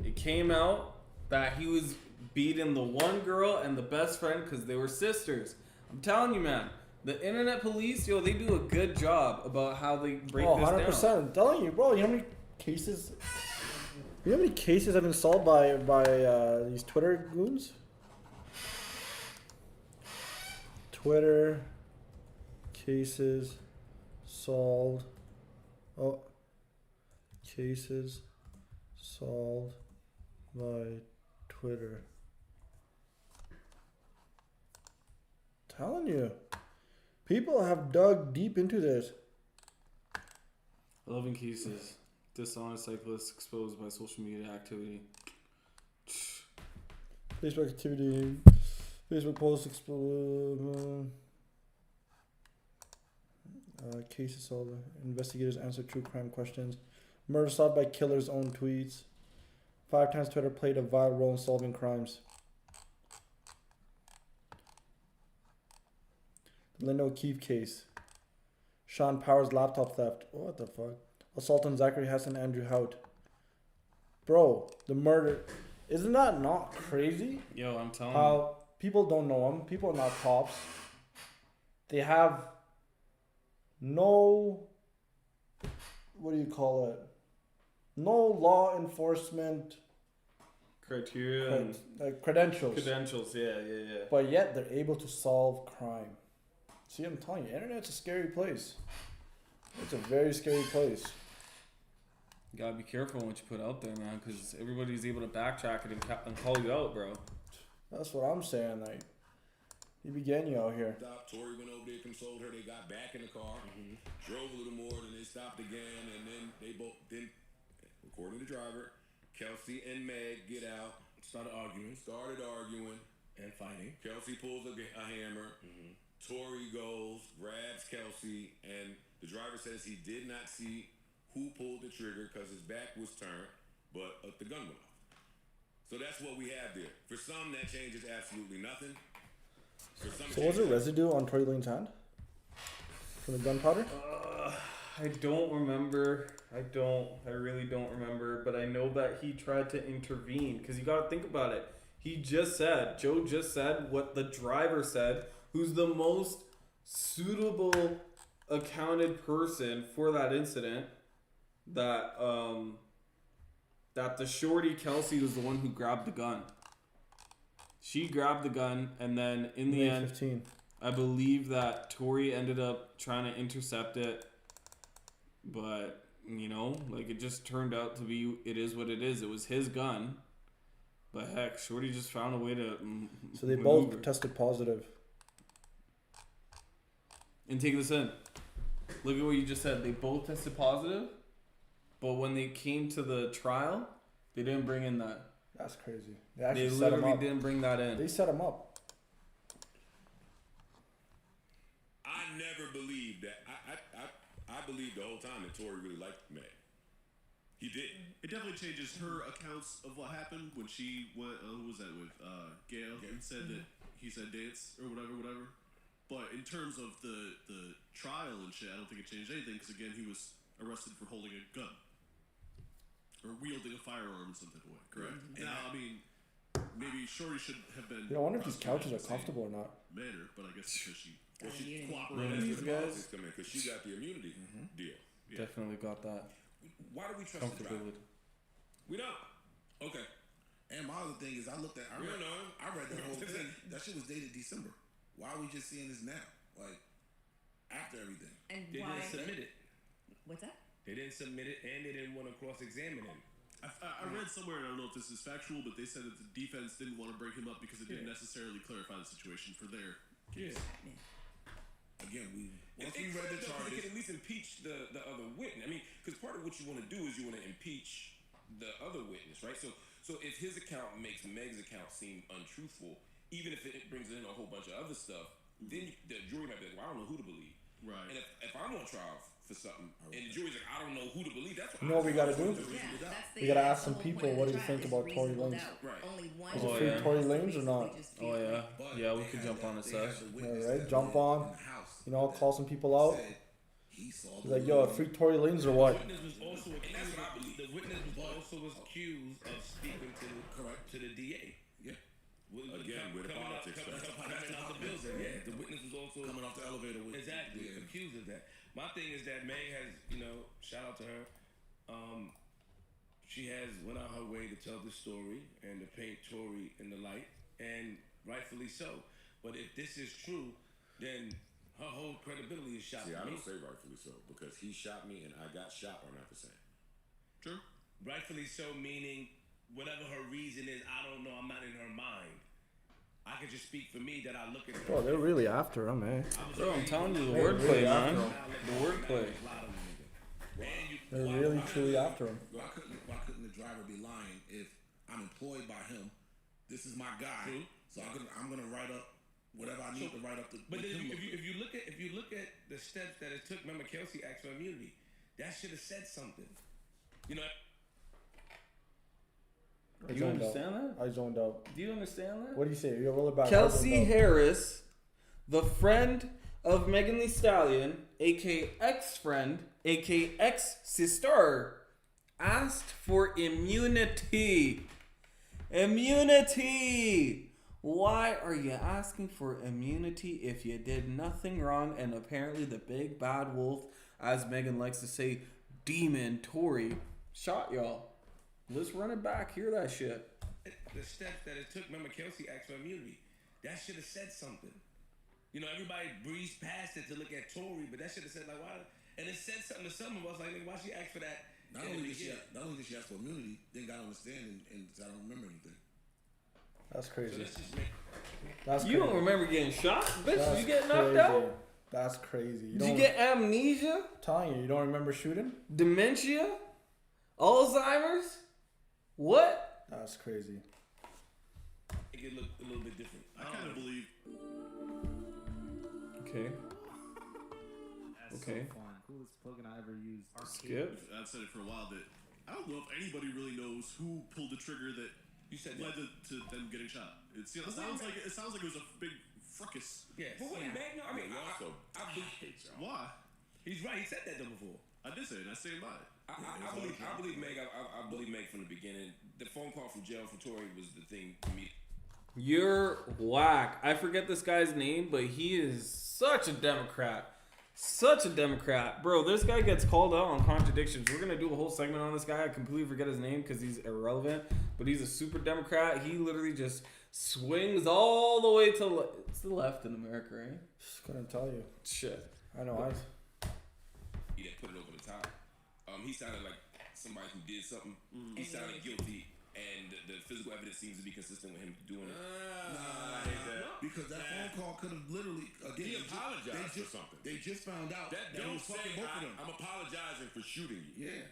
it came out that he was beating the one girl and the best friend because they were sisters. I'm telling you, man. The internet police, yo, they do a good job about how they break this 100%. down. I'm telling you, bro. You know how many cases? You know how many cases have been solved by these Twitter goons? Twitter cases solved. Oh, cases solved by Twitter. Telling you. People have dug deep into this. 11 cases. Dishonest cyclists exposed by social media activity. Facebook activity. Facebook posts exposed. Cases solved. Investigators answer true crime questions. Murder solved by killer's own tweets. 5 times Twitter played a vital role in solving crimes. Linda O'Keefe case. Sean Powers laptop theft. What the fuck? Assault on Zachary Hess and Andrew Hout. Bro, the murder. Isn't that not crazy? Yo, I'm telling How people don't know them. People are not cops. They have no. What do you call it? No law enforcement criteria and credentials. Credentials, yeah. But yet they're able to solve crime. See, I'm telling you, internet's a scary place. It's a very scary place. You gotta be careful what you put out there, man, because everybody's able to backtrack it and call you out, bro. That's what I'm saying. Like, he be getting you out here. Tori went over there, consoled her. They got back in the car, drove a little more, then they stopped again, and then they both, according to the driver, Kelsey and Meg get out, started arguing, and fighting. Kelsey pulls a hammer. Tori goes, grabs Kelsey, and the driver says he did not see who pulled the trigger because his back was turned, but the gun went off. So that's what we have there. For some, that changes absolutely nothing. For some, So was there residue on Tory Lane's hand? From the gunpowder? I don't remember. I really don't remember. But I know that he tried to intervene because you got to think about it. Joe just said what the driver said, who's the most suitable accounted person for that incident, that the shorty Kelsey was the one who grabbed the gun. She grabbed the gun, and then in the end, 15. I believe that Tori ended up trying to intercept it, but it just turned out to be, it is what it is. It was his gun, but heck, shorty just found a way to So they maneuver. both tested positive. And take this in. Look at what you just said. They both tested positive, but when they came to the trial, they didn't bring in that. That's crazy. They actually They set him literally up. didn't bring that in. They set him up. I never believed that. I believed the whole time that Tori really liked Meg. He did. It definitely changes her accounts of what happened when she went. Who was that with? Gail. And said that he said dance or whatever. But in terms of the trial and shit, I don't think it changed anything because again, he was arrested for holding a gun or wielding a firearm in some type of way. Correct. Now, I mean, maybe Shorty should have been. I wonder if these couches are comfortable or not. Manner, but I guess because she. Well, she cooperated. these guys come in because she got the immunity deal. Yeah. Definitely got that. Why do we trust the driver? We don't. Okay. And my other thing is, I read that whole thing. That shit was dated December. Why are we just seeing this now? Like, after everything. And They why? didn't submit it. What's that? They didn't submit it, and they didn't want to cross-examine him. I read somewhere, and I don't know if this is factual, but they said that the defense didn't want to bring him up because it didn't necessarily clarify the situation for their case. Again, Once we read the charges, they could at least impeach the other witness. I mean, because part of what you want to do is you want to impeach the other witness, right? So if his account makes Meg's account seem untruthful, even if it brings in a whole bunch of other stuff, then the jury might be like, well, I don't know who to believe. Right. And if I'm on trial for something, and the jury's like, I don't know who to believe. That's what You know what we gotta do? That's We gotta ask some people what do you think about Tory Lanez. Right. Is it free Tory Lanez or not? Oh yeah, yeah. We could jump on a sesh. Alright, jump on. You know, call some people out. He's like, yo, free Tory Lanez or what? The witness was also accused. The witness was also accused of speaking to the DA. Yeah. Again, with the politics stuff. Coming off the building. Yeah. The witness was also Coming off the elevator with exactly accused of that. My thing is that Meg has, shout out to her. She has went out her way to tell this story and to paint Tory in the light, and rightfully so. But if this is true, then her whole credibility is shot. See, to I me. don't say rightfully so because he shot me and I got shot are not the same. True. Rightfully so, meaning whatever her reason is, I don't know. I'm not in her mind. I can just speak for me that I look at her. Bro, they're really after him, man. Bro, I'm telling you, the They're wordplay, really man. after him. The wordplay. They're really, truly after him. Why couldn't the driver be lying if I'm employed by him? This is my guy, so I'm gonna write up whatever I need to write up. But then if you look at the steps that it took, remember Kelsey asked for immunity. That should have said something. You know. You understand that? I zoned out. Do you understand that? What do you say? You're rolling back. Kelsey Harris, the friend of Megan Thee Stallion, aka ex-friend, aka ex-sister, asked for immunity. Immunity! Why are you asking for immunity if you did nothing wrong and apparently the big bad wolf, as Megan likes to say, demon Tory, shot y'all? Let's run it back. Hear that shit. The steps that it took, remember Kelsey asked for immunity. That should have said something. You know, everybody breezed past it to look at Tory, but that should have said like, why? And it said something to some of us, like, why she asked for that? Not only did she ask for immunity, then got on the stand and I don't remember anything. That's crazy. You don't remember getting shot? Bitch, That's you get knocked crazy. out? That's crazy. Did you get amnesia? Telling you don't remember shooting? Dementia? Alzheimer's? What? That's crazy. It could look a little bit different. I kind of believe. Okay. That's Okay. so fun. Coolest plugin I ever used. Skip. I've said it for a while that I don't know if anybody really knows who pulled the trigger that led to them getting shot. It sounds like it was a big fracas. Yeah. But wait, Meg, no, I mean, I believe Why? He's right. He said that though before. I did say it. I stand by it. I believe Meg. I believe Meg from the beginning. The phone call from jail for Tory was the thing for me. You're whack. I forget this guy's name, but he is such a Democrat. Such a Democrat. Bro, this guy gets called out on contradictions. We're going to do a whole segment on this guy. I completely forget his name because he's irrelevant. But he's a super Democrat. He literally just swings all the way to it's the left in America, right? Just couldn't tell you. Shit. I know. He didn't put it over the top. He sounded like somebody who did something. He sounded guilty. And the physical evidence seems to be consistent with him doing it. Because that phone call could have literally He apologized for something. They just found out that he Don't was say fucking both of them. I'm apologizing for shooting you. Yeah.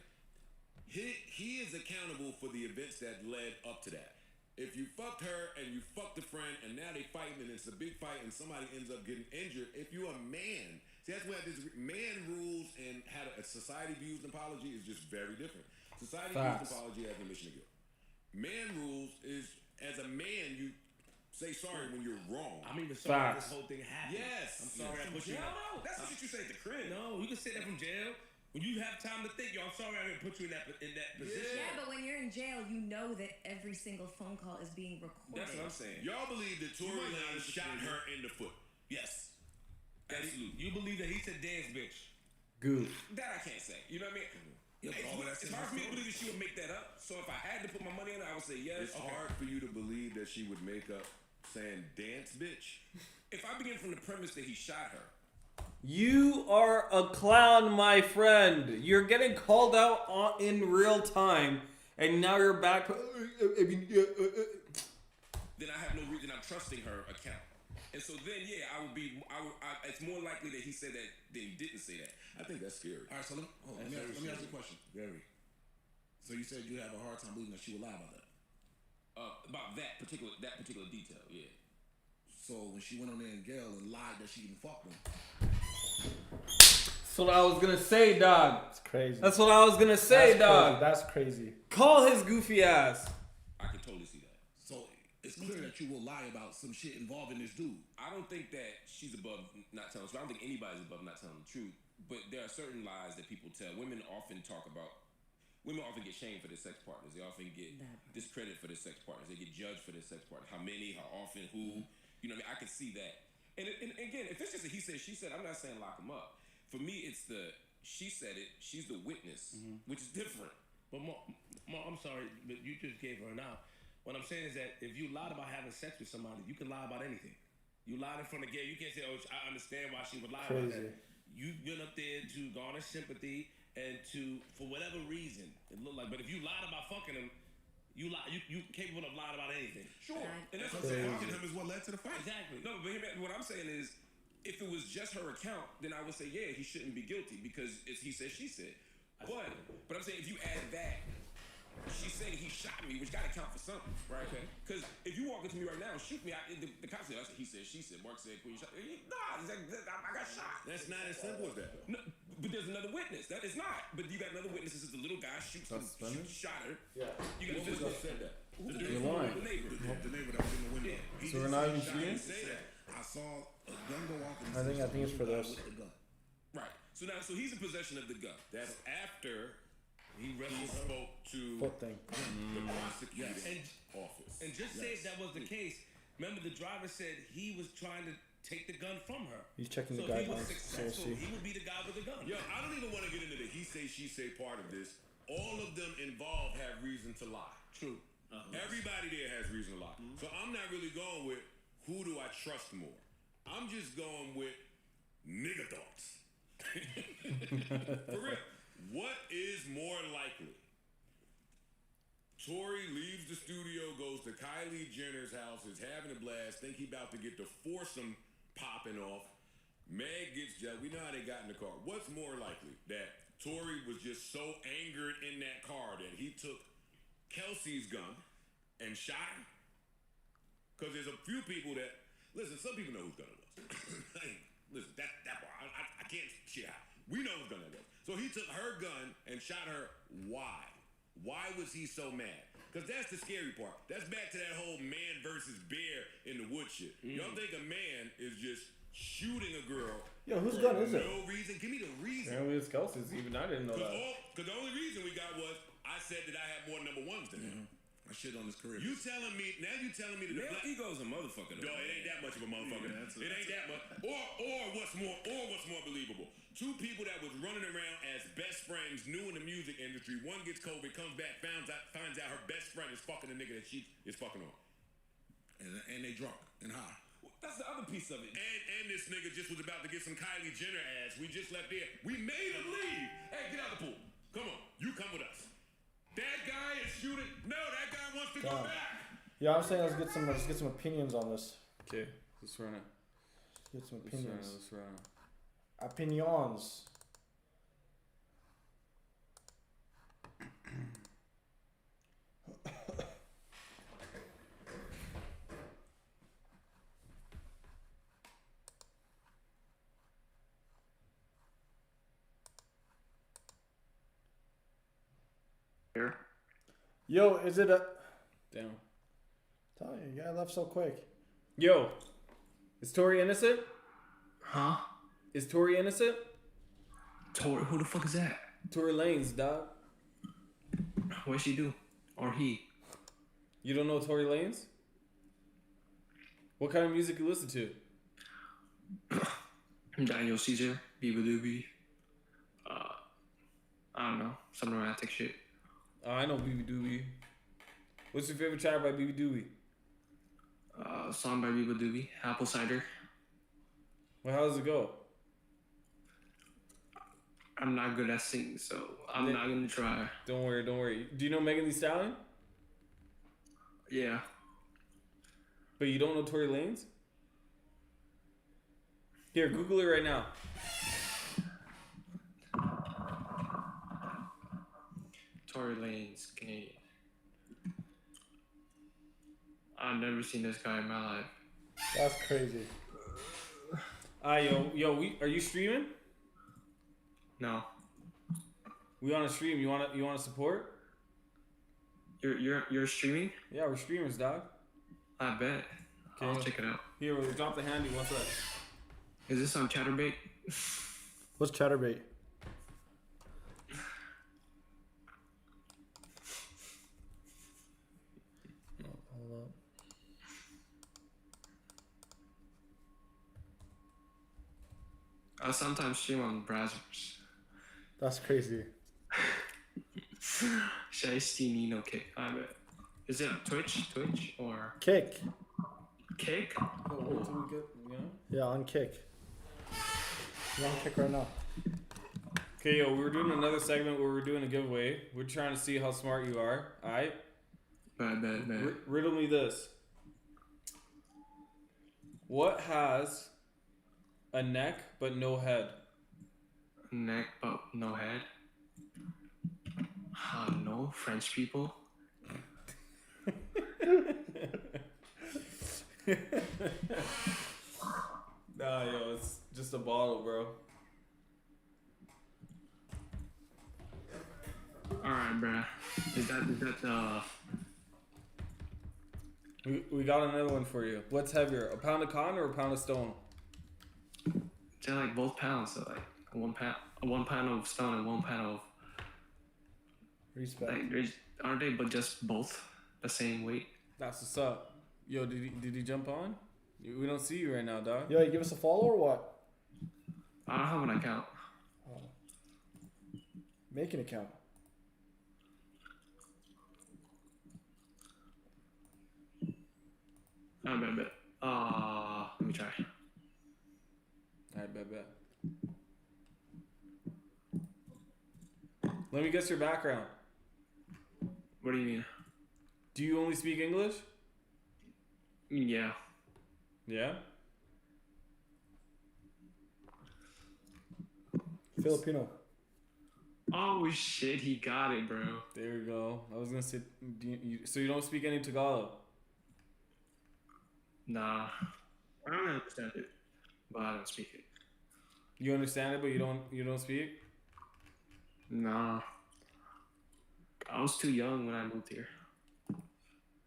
He is accountable for the events that led up to that. If you fucked her and you fucked a friend and now they fighting and it's a big fight and somebody ends up getting injured, if you're a man, see that's where this man rules and how a society views an apology is just very different. Society views an apology as admission of guilt. Man rules is as a man you say sorry when you're wrong. I'm even sorry this whole thing happened. Yes. I'm sorry I put you in that. No, that's what you say at the crib. No, you can say that from jail. When you have time to think, yo, I'm sorry I didn't put you in that position. Yeah, but when you're in jail, you know that every single phone call is being recorded. That's what I'm saying. Y'all believe that Tory Lanez shot her in the foot. Yes. Absolutely. You believe that he said dance bitch. Goof. That I can't say. You know what I mean? It's hard for me to believe that she would make that up. So if I had to put my money on it, I would say yes. It's hard for you to believe that she would make up saying dance bitch. If I begin from the premise that he shot her. You are a clown, my friend. You're getting called out in real time, and now you're back. Then I have no reason. I'm trusting her account. And so then, yeah, it's more likely that he said that than he didn't say that. I think that's scary. All right, so let me ask you a question. Very. So you said you have a hard time believing that she would lie about that? About that particular detail, yeah. So when she went on there and Gail and lied that she even fucked him. That's what I was gonna say, dog. It's crazy. That's what I was gonna say, That's dog. crazy. That's crazy. Call his goofy ass. I can totally see that. So it's clear that you will lie about some shit involving this dude. I don't think that she's above not telling the truth. I don't think anybody's above not telling the truth. But there are certain lies that people tell. Women often get shamed for their sex partners. They often get discredited for their sex partners. They get judged for their sex partners. How many, how often, who. You know what I mean? I can see that. And again, if it's just a he said, she said, I'm not saying lock him up. For me, it's the she said it, she's the witness, which is different. But I'm sorry, but you just gave her an out. What I'm saying is that if you lied about having sex with somebody, you can lie about anything. You lied in front of gay, you can't say, oh, I understand why she would lie about that. You went up there to garner sympathy and to, for whatever reason, it looked like. But if you lied about fucking him, you capable of lying about anything. Sure. And that's what I'm saying. Fucking him is what led to the fight. Exactly. No, but what I'm saying is, if it was just her account, then I would say, yeah, he shouldn't be guilty because it's he said, she said. But I'm saying if you add that, she's saying he shot me, which gotta count for something, right? Okay. Because if you walk into me right now and shoot me, the cops say, he said, she said, Mark said, Queen shot. Nah, I got shot. That's not as simple as that. No, but there's another witness. That is not. But you got another witness. This is the little guy shot her. Yeah. You got Who said that? The neighbor. The neighbor that was in the window. Yeah. So we're not even shooting? I saw a gun go off. I think it's for this. Right. So he's in possession of the gun. That's after he spoke to Foot thing. the prosecuting office. And just say if that was the case, remember the driver said he was trying to take the gun from her. He's checking the So if he was guidelines. successful, he would be the guy with the gun. Yo, I don't even want to get into the he say, she say part of this. All of them involved have reason to lie. True. Everybody there has reason to lie. So I'm not really going with who do I trust more. I'm just going with nigga thoughts. For real. What is more likely? Tory leaves the studio, goes to Kylie Jenner's house, is having a blast, think he about to get the foursome popping off. Meg gets jailed. We know how they got in the car. What's more likely? That Tory was just so angered in that car that he took Kelsey's gun and shot him? Because there's a few people that, listen, some people know whose gun it was. Listen, that part, I can't shit out. We know whose gun it was. So he took her gun and shot her. Why? Why was he so mad? Because that's the scary part. That's back to that whole man versus bear in the wood shit. Y'all think a man is just shooting a girl? Yo, whose gun is it? No reason. Give me the reason. Apparently it's Kelsey's. Even I didn't know that. Because the only reason we got was I said that I had more number ones than him. I shit on his career. You telling me that the Male ego's a motherfucker. No, it ain't that much of a motherfucker. It ain't that much. Or what's more believable? Two people that was running around as best friends, new in the music industry. One gets COVID, comes back, finds out her best friend is fucking the nigga that she is fucking on. And they drunk and high. That's the other piece of it. And this nigga just was about to get some Kylie Jenner ass. We just left there. We made him leave. Hey, get out the pool. Come on. You come with us. That guy is shooting. No, that guy wants to go back. Yeah, I'm saying let's get some opinions on this. Okay, let's run it. Get some opinions. Let's run it. Opinions. Yo, is it a... Damn. Tell you, yeah, I left so quick. Yo, is Tory innocent? Huh? Is Tory innocent? Tory, who the fuck is that? Tory Lanez, dog. What'd she do? Or he? You don't know Tory Lanez? What kind of music you listen to? Daniel Caesar, Biba Doobie. I don't know, some romantic shit. I know BB Doobie. What's your favorite track by BB Doobie? Song by Biba Doobie, Apple Cider. Well, how does it go? I'm not good at singing, so I'm not gonna try. Don't worry. Do you know Megan Thee Stallion? Yeah. But you don't know Tory Lanez? Here, Google it right now. Tory Lanez, Canadian. I've never seen this guy in my life. That's crazy. Yo, are you streaming? No. We on a stream. You wanna support? You're streaming? Yeah, we're streamers, dog. I bet. Okay. I'll check it out. Here, we'll drop the handy. What's that? Is this on Chatterbait? What's Chatterbait? Hold up. I sometimes stream on browsers. That's crazy. Shiesty Nino Kick. I bet. Is it Twitch or Kick? Kick? Yeah, on Kick. You're on Kick right now. Okay, yo, we're doing another segment where we're doing a giveaway. We're trying to see how smart you are. All right. Bad. Riddle me this. What has a neck but no head? Neck but no head. No, French people. Nah, yo, it's just a bottle, bro. Alright, bruh. Is that We got another one for you. What's heavier, a pound of cotton or a pound of stone? they're like both pounds, so like one pound of stone and 1 pound of respect. Like, aren't they but just both the same weight? That's what's up. Yo, did he jump on? We don't see you right now, dog. Yo, you give us a follow or what? I don't have an account. Oh. Make an account. I bet. Let me try. Alright, bet. Let me guess your background. What do you mean? Do you only speak English? Yeah. Yeah? Filipino. Oh shit, he got it, bro. There we go. I was gonna say, so you don't speak any Tagalog? Nah. I don't understand it, but I don't speak it. You understand it, but you don't speak? Nah. I was too young when I moved here,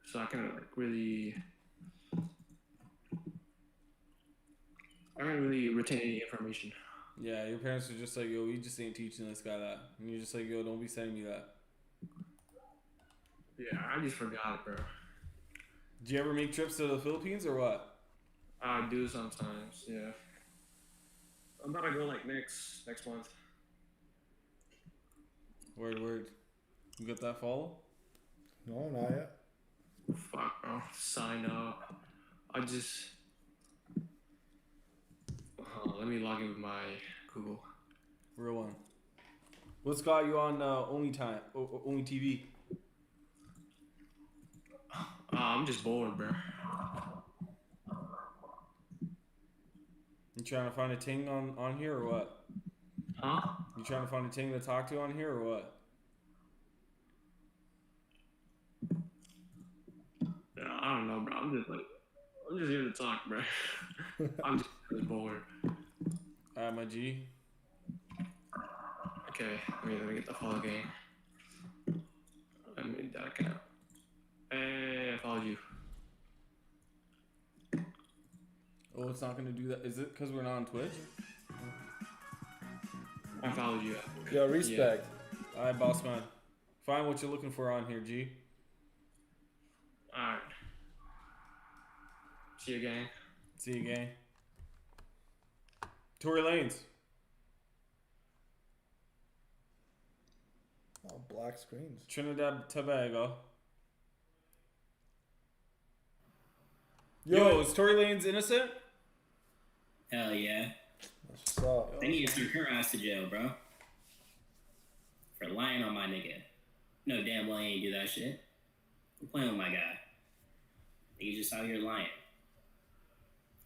so I couldn't really retain any information. Yeah, your parents are just like, yo, we just ain't teaching this guy that. And you're just like, yo, don't be sending me that. Yeah, I just forgot it, bro. Do you ever make trips to the Philippines or what? I do sometimes, yeah. I'm about to go like next month. Word. You got that follow? No, not yet. Fuck, bro. Sign up. Let me log in with my Google. Real one. What's got you on Only TV? I'm just bored, bro. You trying to find a ting on here or what? Huh? You trying to find a ting to talk to on here or what? Yeah, I don't know, bro. I'm just here to talk, bro. I'm just bored. Alright, my G. Okay, let me get the follow game. Let me that account. Hey, I followed you. Oh, it's not gonna do that. Is it because we're not on Twitch? I followed you. Yo, respect. Yeah. Alright, boss man. Find what you're looking for on here, G. Alright. See you, gang. See you, gang. Tory Lanez. Oh, black screens. Trinidad Tobago. Yo, is Tory Lanez innocent? Hell yeah. What's up? They need to send her ass to jail, bro. For lying on my nigga. No damn well you ain't do that shit. I'm playing with my guy. You just out here lying.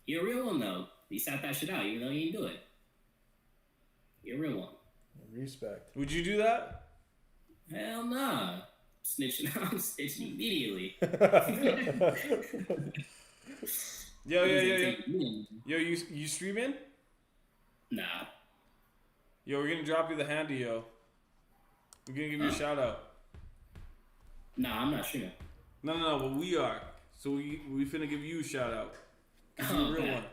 You're a real one though. You sat that shit out even though you didn't do it. You're a real one. Respect. Would you do that? Hell nah. Snitching out, I'm snitching immediately. Yo, you streaming? Nah. Yo, we're gonna drop you the handy, yo. We're gonna give you a shout out. Nah, I'm not streaming. No, but we are. So we finna give you a shout out. Give you a real Okay. one.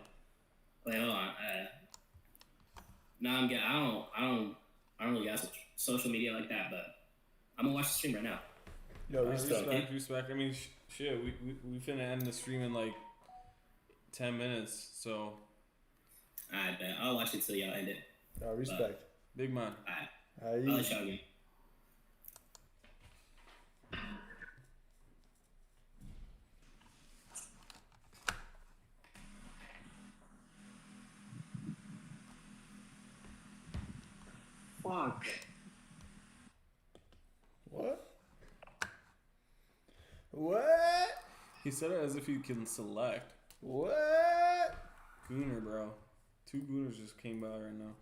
Wait, hold on. No, I'm good. I don't really got social media like that, but I'm gonna watch the stream right now. Yo, respect. Respect. I mean, shit. We finna end the stream in like 10 minutes. So. I bet I'll watch it till y'all end it. Respect. Big man. Alright. I'll let y'all again. Fuck. What? What? He said it as if he can select. What? Gooner, bro. 2 Gooners just came by right now.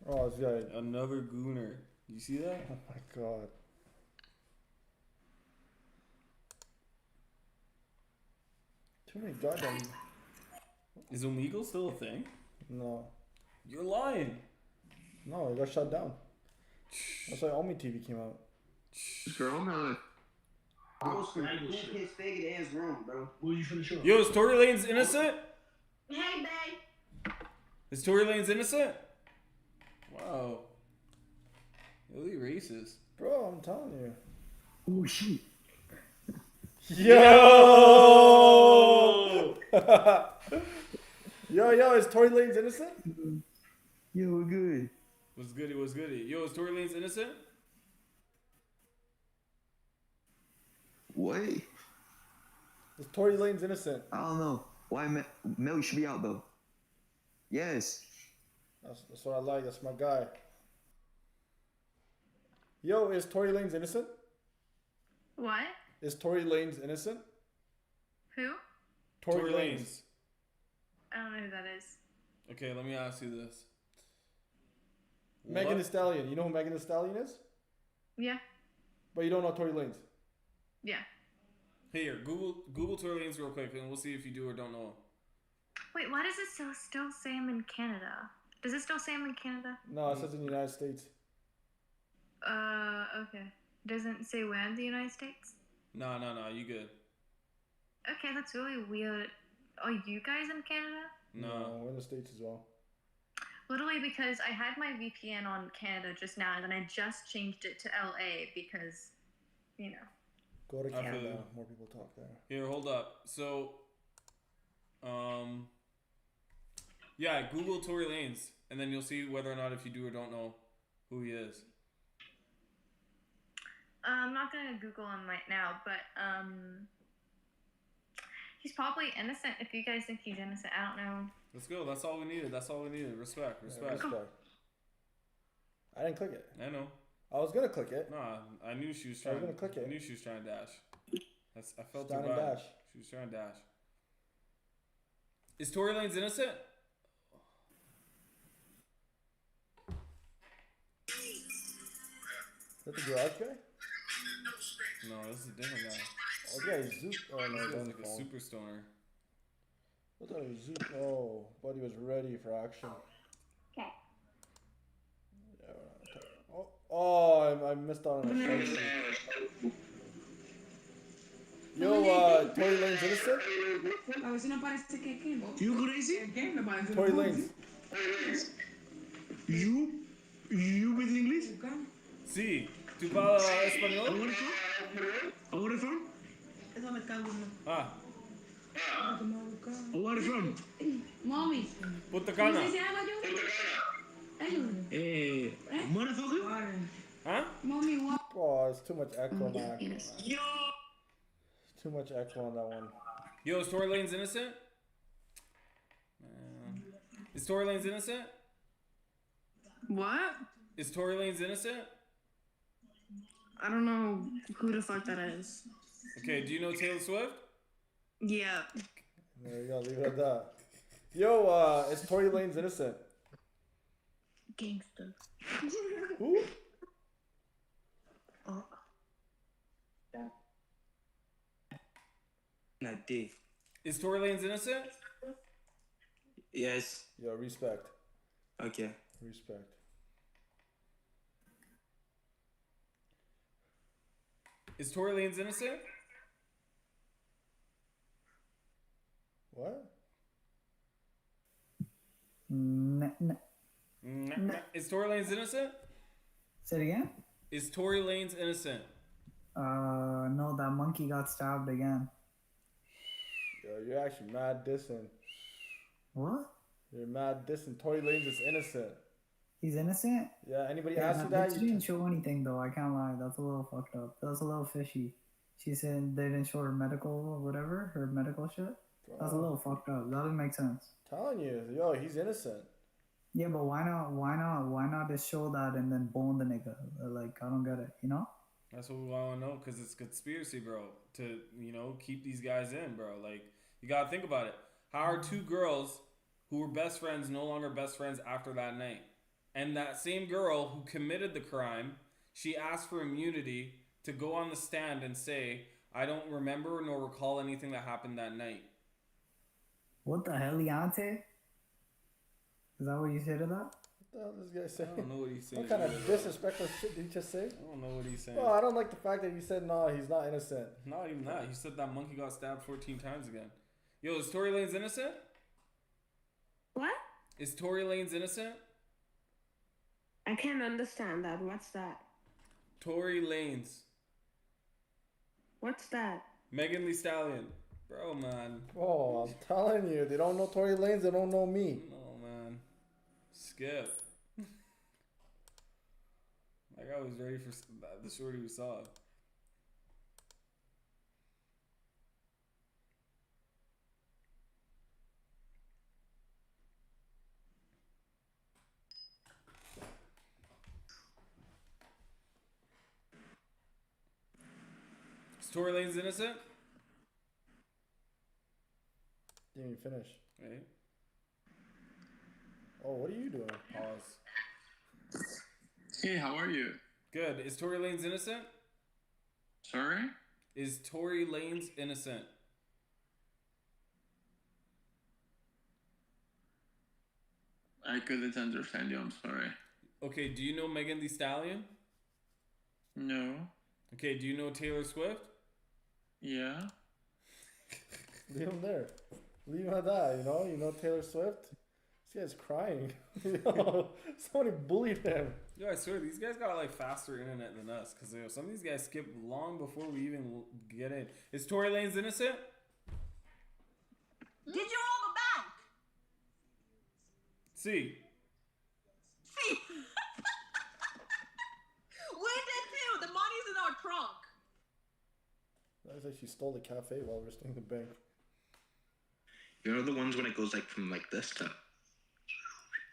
Oh, it's good. Another Gooner. You see that? Oh my god. Too many goddamn. Is Omegle still a thing? No. You're lying. No, it got shut down. That's why Omi TV came out. Girl, no. Go his faggot ass room, bro. What you finna show? Yo, is Tory Lanez innocent? Hey, babe. Is Tory Lanez innocent? Wow. Really racist. Bro, I'm telling you. Oh shit. Yo! yo, is Tory Lanez innocent? Yo, we're good. What's goody? What's goody? Yo, is Tory Lanez innocent? What? Is Tory Lanez innocent? I don't know. Why Melly should be out though? Yes. That's what I like. That's my guy. Yo, is Tory Lanez innocent? What? Is Tory Lanez innocent? Who? Tory Lanez. I don't know who that is. Okay, let me ask you this. Megan Thee Stallion. You know who Megan Thee Stallion is? Yeah. But you don't know Tory Lanez. Yeah. Hey, here, Google Tory Lanez real quick, and we'll see if you do or don't know him. Wait, why does it still say I'm in Canada? Does it still say I'm in Canada? No, it says in the United States. Okay. Doesn't say where in the United States? No, you good. Okay, that's really weird. Are you guys in Canada? No, we're in the States as well. Literally because I had my VPN on Canada just now, and then I just changed it to LA because, you know. Go to I feel Canada. you. More people talk there. Here, hold up. So, yeah, Google Tory Lanez, and then you'll see whether or not if you do or don't know who he is. I'm not gonna Google him right now, but he's probably innocent. If you guys think he's innocent, I don't know. Let's go. That's all we needed. Respect. Yeah, respect. I didn't click it. I know. I was gonna click it. Nah, I knew she was I was trying. gonna click it. I knew she was trying to dash. I felt She's her trying to vibe. dash. She was trying to dash. Is Tory Lanez innocent? Is that the garage guy? No, this is a different guy. Oh, yeah, he's Zoop. Oh, no, This he's on is the like a phone. super stoner. I thought it was Zoop. Oh, buddy was ready for action. Okay. Oh, I missed out on a shot. Yo, Tory Lanez innocent? A ver si no parece que Kim. You crazy? ¿Qué? Me parece Tory Lanez. You with English? Sí. ¿Tú hablas español? Where from? Eso me cago en Ah. Where from? Mommy. Punta Cana. ¿Cómo se llama yo? Motherfucker? Huh? Mommy, what? Oh, it's too much echo on that. Too much echo on that one. Yo, is Tory Lanez innocent? Is Tory Lanez innocent? What? Is Tory Lanez innocent? I don't know who the fuck that is. Okay, do you know Taylor Swift? Yeah. There you go, leave it at that. Yo, is Tory Lanez innocent? Gangster. Who? Not dick. Is Tory Lanez innocent? Yes. Yo, respect. Okay. Respect. Is Tory Lanez innocent? What? Is Tory Lanez innocent? Say it again? Is Tory Lanez innocent? No, that monkey got stabbed again. Yo, you're actually mad dissing. What? You're mad dissing. Tory Lanez is innocent. He's innocent? Yeah, anybody Yeah, asked you that? She didn't show anything though, I can't lie. That's a little fucked up. That's a little fishy. She said they didn't show her medical or whatever, her medical shit. That's a little fucked up. That doesn't make sense. Telling you, yo, he's innocent. Yeah, but why not just show that and then bone the nigga? Like, I don't get it, you know? That's what we want to know, because it's conspiracy, bro. To, you know, keep these guys in, bro. Like, you got to think about it. How are two girls who were best friends no longer best friends after that night? And that same girl who committed the crime, she asked for immunity to go on the stand and say, I don't remember nor recall anything that happened that night. What the hell, Leonte? Is that what you say to that? What the hell is this guy saying? I don't know what he's saying. What kind of disrespectful shit did he just say? I don't know what he's saying. Well, I don't like the fact that he said, no, he's not innocent. Not even that. He said that monkey got stabbed 14 times again. Yo, is Tory Lanez innocent? What? Is Tory Lanez innocent? I can't understand that. What's that? Tory Lanez. What's that? Megan Thee Stallion. Bro, man. Oh, I'm telling you, they don't know Tory Lanez, they don't know me. No, man. Skip. Like, I was ready for the shorty we saw. Is Tory Lanez innocent? Didn't even finish. Right. Oh, what are you doing? Pause. Hey, how are you? Good. Is Tory Lanez innocent? Sorry? Is Tory Lanez innocent? I couldn't understand you, I'm sorry. Okay, do you know Megan Thee Stallion? No. Okay, do you know Taylor Swift? Yeah. Leave him there. Leave him at that, you know? You know Taylor Swift? This guy's crying. Yo, somebody bullied him. Yo, I swear, these guys got like faster internet than us. Because some of these guys skip long before we even get in. Is Tory Lanez innocent? Did you rob a bank? See. See? We did too. The money's in our trunk. Looks like she stole the cafe while we're staying in the bank. You know the ones when it goes like from like this to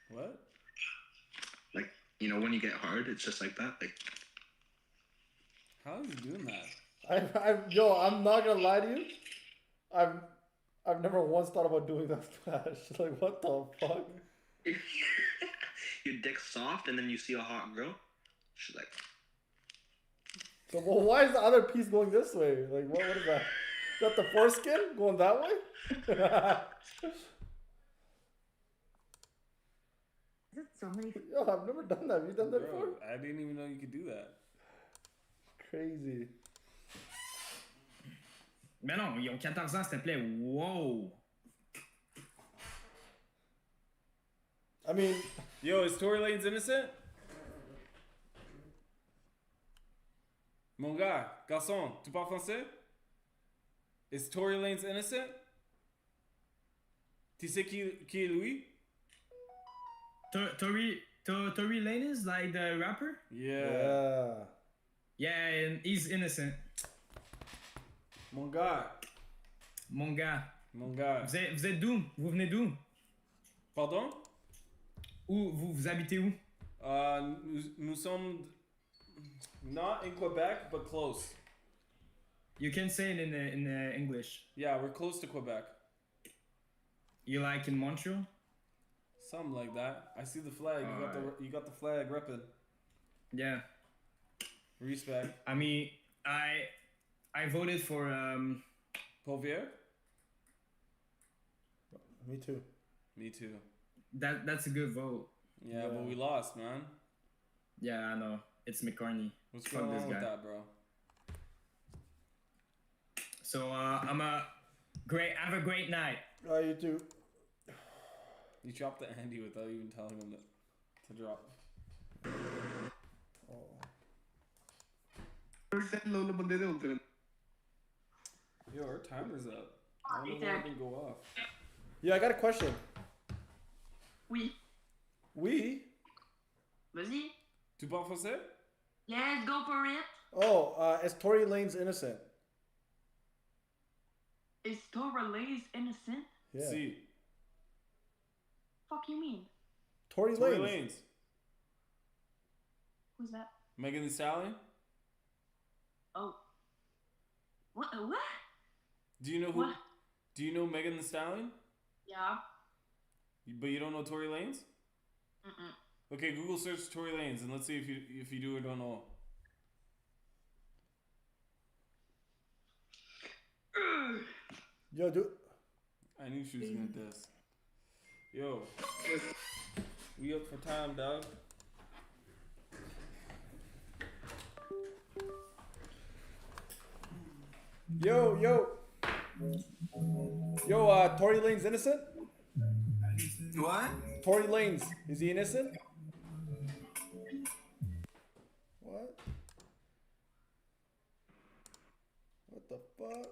what? Like, you know when you get hard, it's just like that. Like, how is he doing that? I'm not gonna lie to you. I've never once thought about doing that flash. Like, what the fuck? your dick's soft, and then you see a hot girl. She's like, so, well, why is the other piece going this way? Like, what is that? Is that the foreskin going that way? So many. Yo, I've never done that. Have you done that before? I didn't even know you could do that. Crazy. Mais non, ils ont 14 ans, s'il te plaît. Wow. I mean... Yo, is Tory Lanez innocent? Mon gars, garçon, tu parles français? Is Tory Lanez innocent? Tu sais qui est lui? Tory Lanez, like the rapper? Yeah. Yeah, and he's innocent. Mon gars. Mon gars. Mon gars. Vous êtes d'où? Vous venez d'où? Pardon? Où vous habitez où? Nous sommes not in Quebec, but close. You can say it in English. Yeah, we're close to Quebec. You like in Montreal? Something like that. I see the flag. You got the flag repping. Yeah. Respect. I mean, I voted for Pauvier. Me too. Me too. That's a good vote. Yeah, but we lost, man. Yeah, I know. It's McCartney. What's Fuck going this on with guy. that, bro? So have a great night. Oh, you too. You dropped the Andy without even telling him to drop. Yo, our timer's up. I don't know why it didn't go off. Yeah, I got a question. Oui. We? Vas-y. Tu parles français? Let's go for it. Oh, is Tory Lanez innocent? Is Tory Lanez innocent? Yeah. See. Fuck you mean? Tory Tory Lanez. Lanez. Who's that? Megan Thee Stallion? Oh. What? What? Do you know who? What? Do you know Megan Thee Stallion? Yeah. But you don't know Tory Lanez? Mm-mm. Okay, Google search Tory Lanez and let's see if you do or don't know. Yo, dude. I knew she was gonna diss. Yo, we up for time, dog. Yo, Tory Lanez innocent? What? Tory Lanez, is he innocent? What? What the fuck?